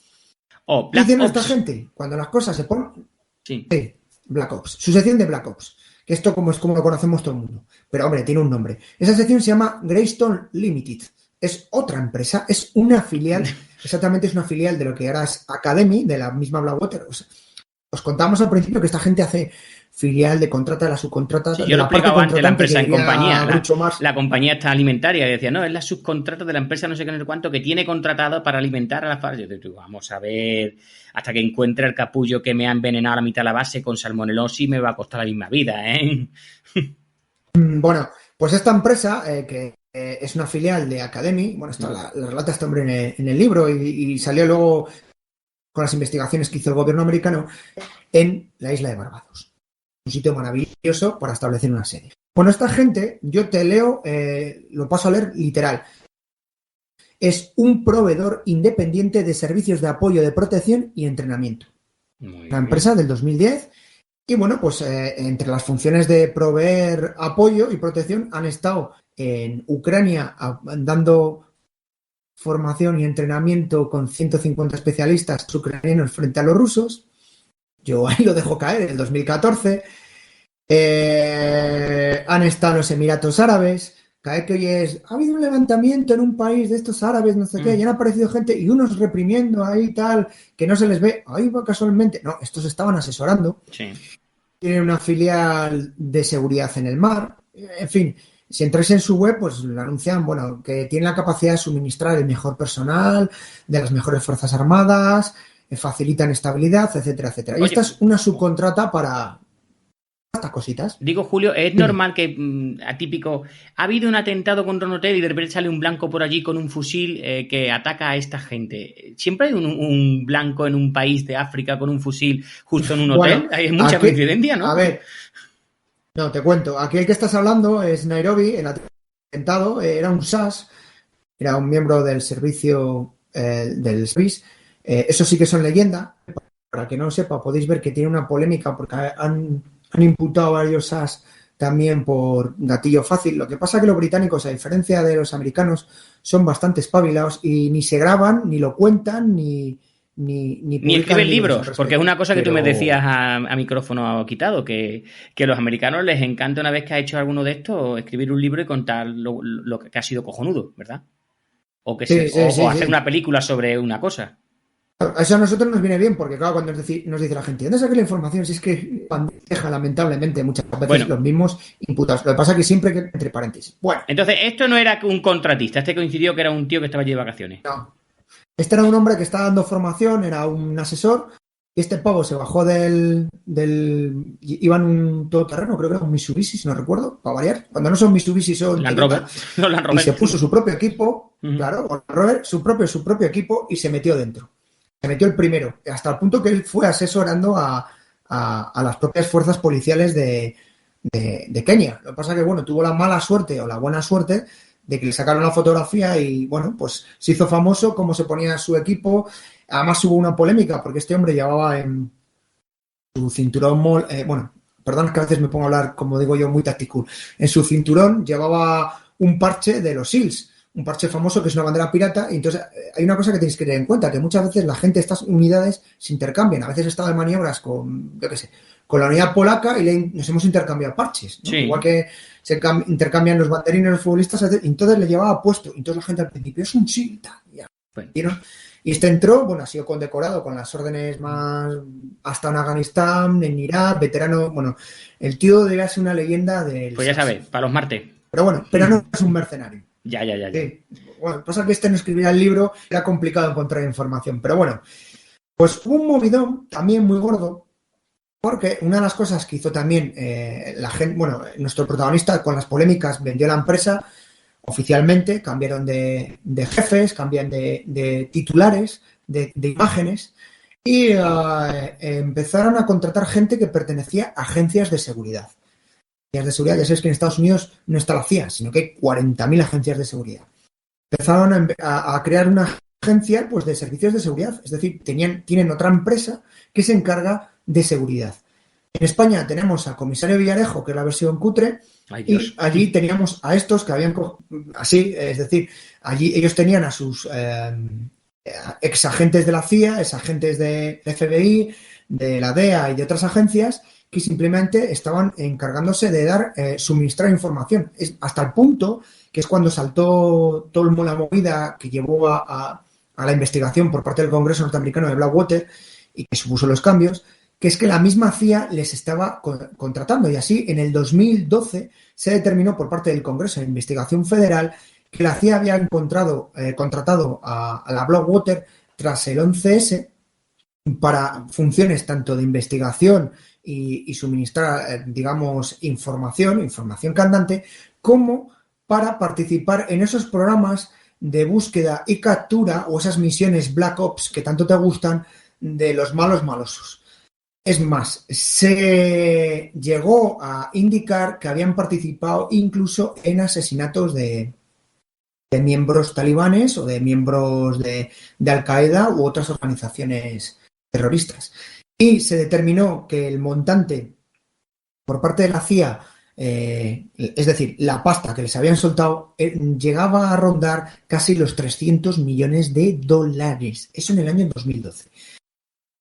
Oh,
¿Qué
Black
hicieron
Ops.
esta gente? Cuando las cosas se ponen...
Sí.
Black Ops, su sección de Black Ops, que esto es como lo conocemos todo el mundo, pero hombre, tiene un nombre. Esa sección se llama Greystone Limited, es otra empresa, es una filial, exactamente es una filial de lo que ahora es Academy, de la misma Blackwater. Os contamos al principio que esta gente hace filial de contrata, la subcontrata.
Sí, yo lo he explicado antes, la empresa en compañía.
Más.
La compañía está alimentaria. Y decía, no, es la subcontrata de la empresa no sé qué, no sé cuánto, que tiene contratado para alimentar a las FARC. Yo digo, vamos a ver, hasta que encuentre el capullo que me ha envenenado a la mitad de la base con salmonelosis, me va a costar la misma vida, ¿eh?
Bueno, pues esta empresa, que es una filial de Academy, bueno, la relata este hombre en el libro y salió luego con las investigaciones que hizo el gobierno americano en la isla de Barbados. Un sitio maravilloso para establecer una sede. Bueno, esta gente, yo te leo, lo paso a leer literal. Es un proveedor independiente de servicios de apoyo de protección y entrenamiento. Una empresa del 2010. Y bueno, pues entre las funciones de proveer apoyo y protección han estado en Ucrania dando formación y entrenamiento con 150 especialistas ucranianos frente a los rusos. Yo ahí lo dejo caer, en el 2014. Han estado en los Emiratos Árabes. Cada vez que oyes, ha habido un levantamiento en un país de estos árabes, no sé qué, y han aparecido gente y unos reprimiendo ahí tal, que no se les ve, ahí va casualmente. No, estos estaban asesorando.
Sí.
Tienen una filial de seguridad en el mar. En fin, si entráis en su web, pues lo anuncian, bueno, que tienen la capacidad de suministrar el mejor personal, de las mejores fuerzas armadas, facilitan estabilidad, etcétera, etcétera. Y esta es una subcontrata para estas cositas.
Digo, Julio, es normal que, atípico, ha habido un atentado contra un hotel y de repente sale un blanco por allí con un fusil que ataca a esta gente. ¿Siempre hay un blanco en un país de África con un fusil justo en un hotel?
Bueno,
Hay mucha coincidencia, ¿no?
A ver, no, te cuento. Aquí el que estás hablando es Nairobi. El atentado era un SAS, era un miembro del servicio del SWIS. Eso sí que son leyenda. Para que no lo sepa, podéis ver que tiene una polémica porque han imputado a varios SAS también por gatillo fácil. Lo que pasa es que los británicos, a diferencia de los americanos, son bastante espabilados y ni se graban, ni lo cuentan, ni
escriben libros, porque es una cosa que tú me decías a micrófono quitado, que a los americanos les encanta, una vez que has hecho alguno de estos, escribir un libro y contar lo que ha sido cojonudo, ¿verdad? O hacer una película sobre una cosa.
Eso a nosotros nos viene bien, porque claro, cuando nos dice la gente, ¿dónde saqué la información? Si es que deja lamentablemente muchas veces los mismos imputados. Lo que pasa es que siempre que entre paréntesis. Bueno.
Entonces, esto no era un contratista, este coincidió que era un tío que estaba allí de vacaciones.
No. Este era un hombre que estaba dando formación, era un asesor, y este pavo se bajó iba en un todoterreno, creo que era un Mitsubishi, si no recuerdo, para variar. Cuando no son Mitsubishi son
Land Rover. No, Land Rover.
Y se puso su propio equipo, claro, con Rover, su propio equipo, y se metió dentro. Se metió el primero, hasta el punto que él fue asesorando a las propias fuerzas policiales de Kenia. Lo que pasa es que, bueno, tuvo la mala suerte o la buena suerte de que le sacaron la fotografía y, bueno, pues se hizo famoso cómo se ponía su equipo. Además hubo una polémica porque este hombre llevaba en su cinturón, perdón que a veces me pongo a hablar, como digo yo, muy táctico. En su cinturón llevaba un parche de los SEALs, un parche famoso que es una bandera pirata, y entonces hay una cosa que tenéis que tener en cuenta, que muchas veces la gente, estas unidades se intercambian. A veces he estado en maniobras con, yo qué sé, con la unidad polaca y nos hemos intercambiado parches, ¿no?
Sí.
Igual que se intercambian los banderines, los futbolistas, entonces le llevaba puesto, y entonces la gente al principio es un SEAL, ya. Bueno. Y este entró, bueno, ha sido condecorado con las órdenes más, hasta en Afganistán, en Irak, veterano, bueno, el tío debería ser una leyenda del...
Pues ya sabes, para los martes.
Pero bueno, pero no es un mercenario.
Ya.
Sí. Bueno, pasa que no escribía el libro, era complicado encontrar información, pero bueno, pues hubo un movidón también muy gordo, porque una de las cosas que hizo también la gente, bueno, nuestro protagonista con las polémicas vendió la empresa oficialmente, cambiaron de jefes, cambian de titulares, de imágenes, y empezaron a contratar gente que pertenecía a agencias de seguridad. Agencias de seguridad, ya sabéis que en Estados Unidos no está la CIA, sino que hay 40.000 agencias de seguridad. Empezaron a crear una agencia, pues, de servicios de seguridad, es decir, tienen otra empresa que se encarga de seguridad. En España tenemos al comisario Villarejo, que es la versión cutre, y allí teníamos a estos que habían así, es decir, allí ellos tenían a sus ex agentes de la CIA, ex agentes de FBI, de la DEA y de otras agencias que simplemente estaban encargándose de suministrar información. Hasta el punto que es cuando saltó toda la movida que llevó a la investigación por parte del Congreso norteamericano de Blackwater y que supuso los cambios, que es que la misma CIA les estaba contratando. Y así, en el 2012, se determinó por parte del Congreso de Investigación Federal que la CIA había contratado a la Blackwater tras el 11S para funciones tanto de investigación y suministrar, digamos, información candente, como para participar en esos programas de búsqueda y captura o esas misiones Black Ops que tanto te gustan de los malos malosos. Es más, se llegó a indicar que habían participado incluso en asesinatos de miembros talibanes o de miembros de Al-Qaeda u otras organizaciones terroristas. Y se determinó que el montante por parte de la CIA, es decir, la pasta que les habían soltado, llegaba a rondar casi los 300 millones de dólares. Eso en el año 2012.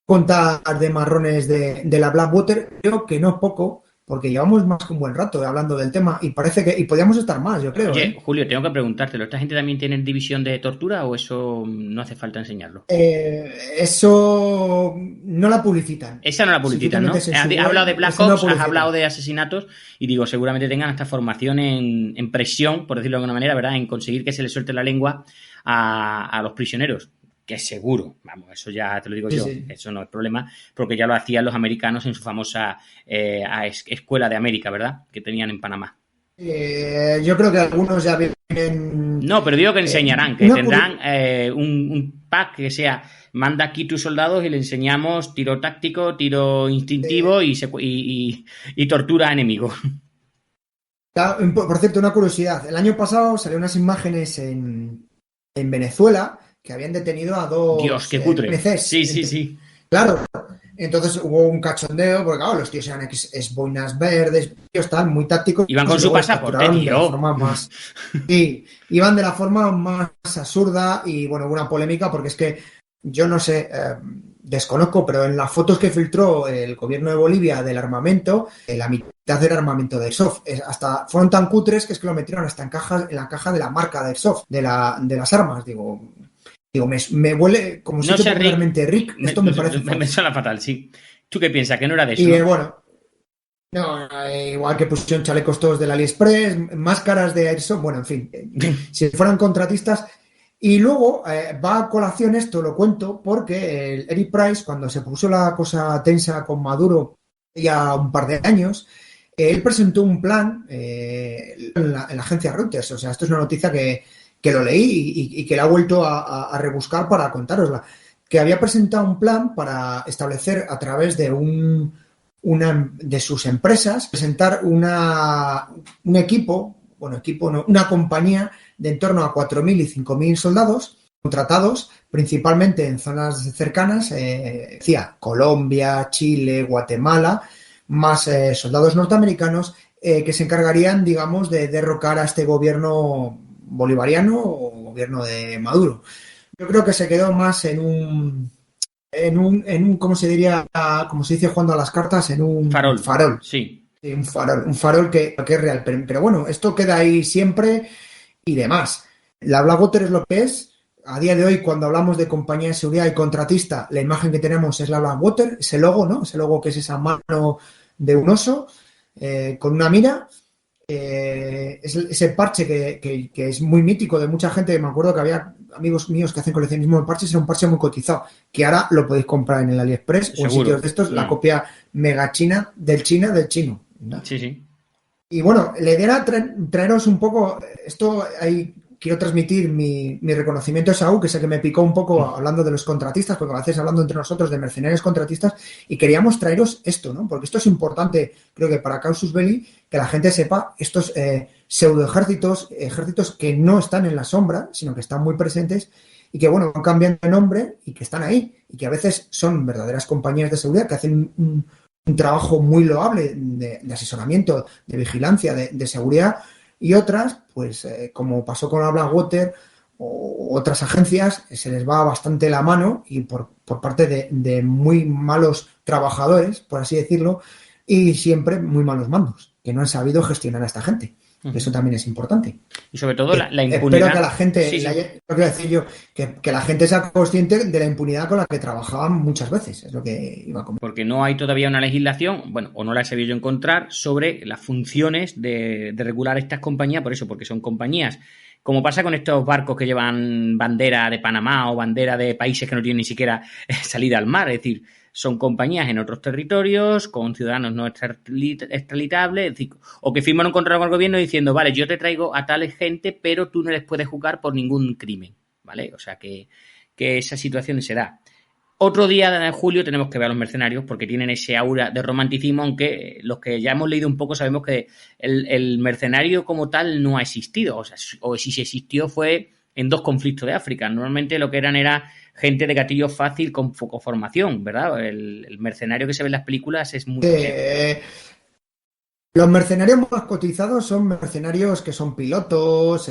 Contar de marrones de la Blackwater, creo que no poco, porque llevamos más que un buen rato hablando del tema y parece que podríamos estar más, yo creo.
Oye, Julio, tengo que preguntártelo. ¿Esta gente también tiene división de tortura o eso no hace falta enseñarlo?
Eso no la publicitan.
Esa no la publicitan, ¿no? Has hablado de Black Ops, has hablado de asesinatos y digo, seguramente tengan esta formación en presión, por decirlo de alguna manera, ¿verdad? En conseguir que se les suelte la lengua a los prisioneros. Que es seguro, vamos, eso ya te lo digo yo, eso no es problema, porque ya lo hacían los americanos en su famosa escuela de América, ¿verdad? Que tenían en Panamá.
Yo creo que algunos ya vienen...
No, pero digo que enseñarán, que tendrán un pack que sea, manda aquí tus soldados y le enseñamos tiro táctico, tiro instintivo y tortura a enemigos.
Por cierto, una curiosidad, el año pasado salieron unas imágenes en Venezuela que habían detenido a dos...
Dios, qué cutre.
PCs.
Sí.
Claro, entonces hubo un cachondeo, porque claro, los tíos eran boinas verdes, tíos estaban muy tácticos.
Iban con su pasaporte, tío.
Sí, iban de la forma más absurda y bueno, hubo una polémica porque es que yo no sé, desconozco, pero en las fotos que filtró el gobierno de Bolivia del armamento, la mitad era armamento de Airsoft. Hasta fueron tan cutres que es que lo metieron hasta en la caja de la marca de Airsoft, de las armas, Digo, me huele como si fuera realmente Rick. Esto me parece
me suena fatal, sí. ¿Tú qué piensas? Que no era de eso.
Y bueno, no, igual que pusieron chalecos todos del AliExpress, máscaras de Airsoft, bueno, en fin, si fueran contratistas. Y luego va a colación esto, lo cuento, porque el Eric Price, cuando se puso la cosa tensa con Maduro ya un par de años, él presentó un plan en la agencia Reuters. O sea, esto es una noticia que lo leí y que la he vuelto a rebuscar para contárosla, que había presentado un plan para establecer a través de una de sus empresas, presentar una compañía de en torno a 4.000 y 5.000 soldados contratados principalmente en zonas cercanas, decía Colombia, Chile, Guatemala, más soldados norteamericanos que se encargarían, digamos, de derrocar a este gobierno bolivariano o gobierno de Maduro. Yo creo que se quedó más en un ¿cómo se diría? Como se dice jugando a las cartas, en un farol.
Sí.
Un farol que es real. Pero bueno, esto queda ahí siempre y demás. La Blackwater es lo que es. A día de hoy, cuando hablamos de compañía de seguridad y contratista, la imagen que tenemos es la Blackwater, ese logo, ¿no? Ese logo que es esa mano de un oso con una mira. Ese parche que es muy mítico de mucha gente. Me acuerdo que había amigos míos que hacen coleccionismo de parches, era un parche muy cotizado, que ahora lo podéis comprar en el AliExpress. Seguro. O en sitios de estos, la copia mega china del chino, ¿no?
Sí.
Y bueno, la idea era traeros un poco esto. Quiero transmitir mi reconocimiento a Saúl, que sé que me picó un poco hablando de los contratistas, porque a veces hablando entre nosotros de mercenarios contratistas, y queríamos traeros esto, ¿no? Porque esto es importante, creo que para Casus Belli, que la gente sepa estos pseudoejércitos que no están en la sombra, sino que están muy presentes y que, bueno, cambian de nombre y que están ahí, y que a veces son verdaderas compañías de seguridad que hacen un trabajo muy loable de asesoramiento, de vigilancia, de seguridad. Y otras, pues como pasó con la Blackwater o otras agencias, se les va bastante la mano y por parte de muy malos trabajadores, por así decirlo, y siempre muy malos mandos, que no han sabido gestionar a esta gente. Eso también es importante.
Y sobre todo la impunidad.
Espero que la gente, quiero decir yo, que la gente sea consciente de la impunidad con la que trabajaban muchas veces, es lo que iba a comentar.
Porque no hay todavía una legislación, bueno, o no la he sabido yo encontrar, sobre las funciones de regular estas compañías, por eso, porque son compañías, como pasa con estos barcos que llevan bandera de Panamá o bandera de países que no tienen ni siquiera salida al mar, es decir, son compañías en otros territorios, con ciudadanos no extraditables, es decir, o que firman un contrato con el gobierno diciendo, vale, yo te traigo a tales gente, pero tú no les puedes juzgar por ningún crimen, ¿vale? O sea que esa situación se da. Otro día, Julio, tenemos que ver a Los Mercenarios porque tienen ese aura de romanticismo, aunque los que ya hemos leído un poco sabemos que el mercenario como tal no ha existido. O sea, o si se existió fue en 2 conflictos de África. Normalmente lo que eran era gente de gatillo fácil con poco formación, ¿verdad? El mercenario que se ve en las películas es muy...
Los mercenarios más cotizados son mercenarios que son pilotos,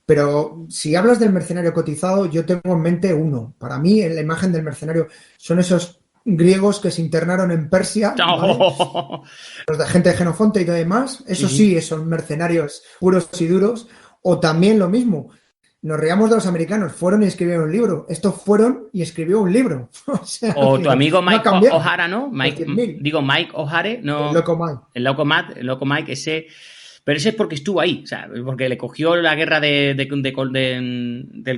pero si hablas del mercenario cotizado, yo tengo en mente uno. Para mí, la imagen del mercenario son esos griegos que se internaron en Persia, ¿vale? Los de gente de Jenofonte y demás. Eso sí, son mercenarios puros y duros. O también lo mismo. Nos reíamos de los americanos, fueron y escribieron un libro. Estos fueron y escribió un libro.
O tu amigo Mike O'Hara, ¿no? Mike O'Hara, no.
El Loco Mike.
El Loco Mike, ese. Pero ese es porque estuvo ahí, o sea, porque le cogió la guerra del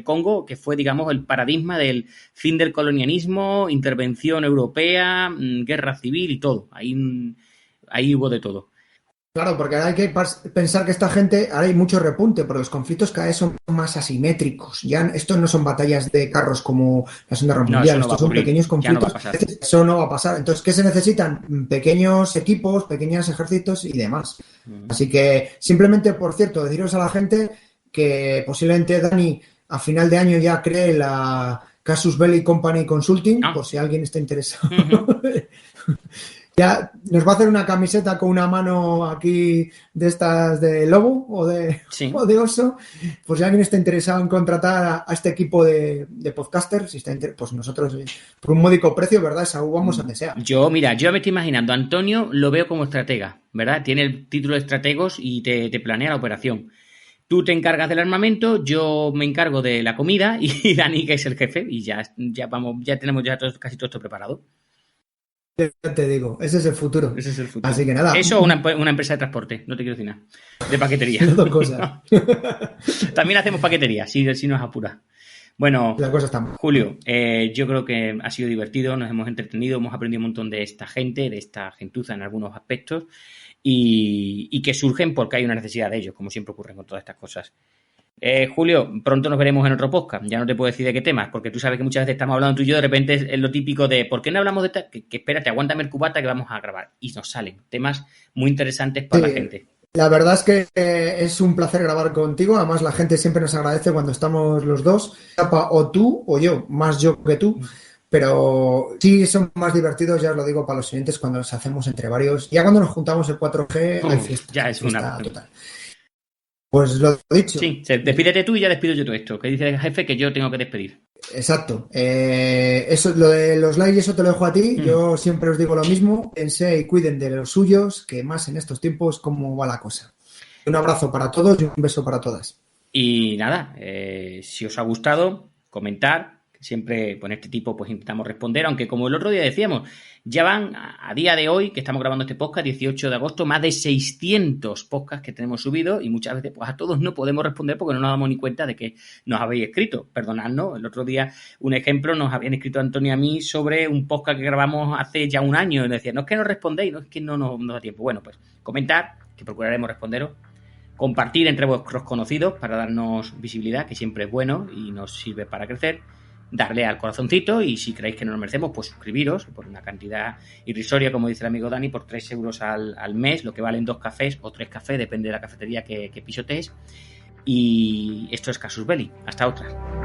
Congo, que fue, digamos, el paradigma del fin del colonialismo, intervención europea, guerra civil y todo. Ahí hubo de todo.
Claro, porque ahora hay que pensar que esta gente, ahora hay mucho repunte, porque los conflictos cada vez son más asimétricos. Ya estos no son batallas de carros como la Segunda Guerra Mundial, estos son pequeños conflictos. Eso no va a pasar. Entonces, ¿qué se necesitan? Pequeños equipos, pequeños ejércitos y demás. Así que, simplemente, por cierto, deciros a la gente que posiblemente Dani a final de año ya cree la Casus Belli Company Consulting, por si alguien está interesado. Ya nos va a hacer una camiseta con una mano aquí de estas de lobo o de oso. Pues si alguien está interesado en contratar a este equipo de podcasters, si está pues nosotros por un módico precio, ¿verdad? Esa vamos a donde sea.
Yo me estoy imaginando, Antonio lo veo como estratega, ¿verdad? Tiene el título de estrategos y te planea la operación. Tú te encargas del armamento, yo me encargo de la comida y Dani, que es el jefe, y ya tenemos casi todo esto preparado.
Ya te digo, ese es el futuro. Así que nada.
Eso o una empresa de transporte, no te quiero decir nada. De paquetería.
Las dos cosas.
También hacemos paquetería, si nos apura. Bueno,
la cosa está mal.
Julio, yo creo que ha sido divertido, nos hemos entretenido, hemos aprendido un montón de esta gente, de esta gentuza en algunos aspectos, y que surgen porque hay una necesidad de ellos, como siempre ocurre con todas estas cosas. Julio, pronto nos veremos en otro podcast. Ya no te puedo decir de qué temas, porque tú sabes que muchas veces estamos hablando tú y yo, de repente es lo típico de ¿por qué no hablamos de tal? Que espérate, aguántame el cubata que vamos a grabar. Y nos salen temas muy interesantes para la gente.
La verdad es que es un placer grabar contigo. Además, la gente siempre nos agradece cuando estamos los dos, o tú o yo, más yo que tú. Pero sí son más divertidos, ya os lo digo para los oyentes, cuando los hacemos entre varios. Ya cuando nos juntamos el 4G, hay fiesta.
Ya es una
total. Pues lo he dicho.
Sí, despídete tú y ya despido yo todo esto. Que dice el jefe que yo tengo que despedir.
Exacto. Eso, lo de los likes, eso te lo dejo a ti. Yo siempre os digo lo mismo. Pensé y cuiden de los suyos, que más en estos tiempos cómo va la cosa. Un abrazo para todos y un beso para todas.
Y nada, si os ha gustado, comentar. Siempre con este tipo pues intentamos responder, aunque como el otro día decíamos, ya van a día de hoy, que estamos grabando este podcast, 18 de agosto, más de 600 podcasts que tenemos subidos y muchas veces pues a todos no podemos responder porque no nos damos ni cuenta de que nos habéis escrito. Perdonadnos, el otro día, un ejemplo, nos habían escrito Antonio y a mí sobre un podcast que grabamos hace ya un año y nos decían, no es que no respondéis, no es que no nos da tiempo. Bueno, pues comentar, que procuraremos responderos. Compartir entre vuestros conocidos para darnos visibilidad, que siempre es bueno y nos sirve para crecer. Darle al corazoncito y si creéis que no nos merecemos, pues suscribiros por una cantidad irrisoria, como dice el amigo Dani, por 3 euros al mes, lo que valen 2 cafés o 3 cafés, depende de la cafetería que pisotees. Y esto es Casus Belli. Hasta otra.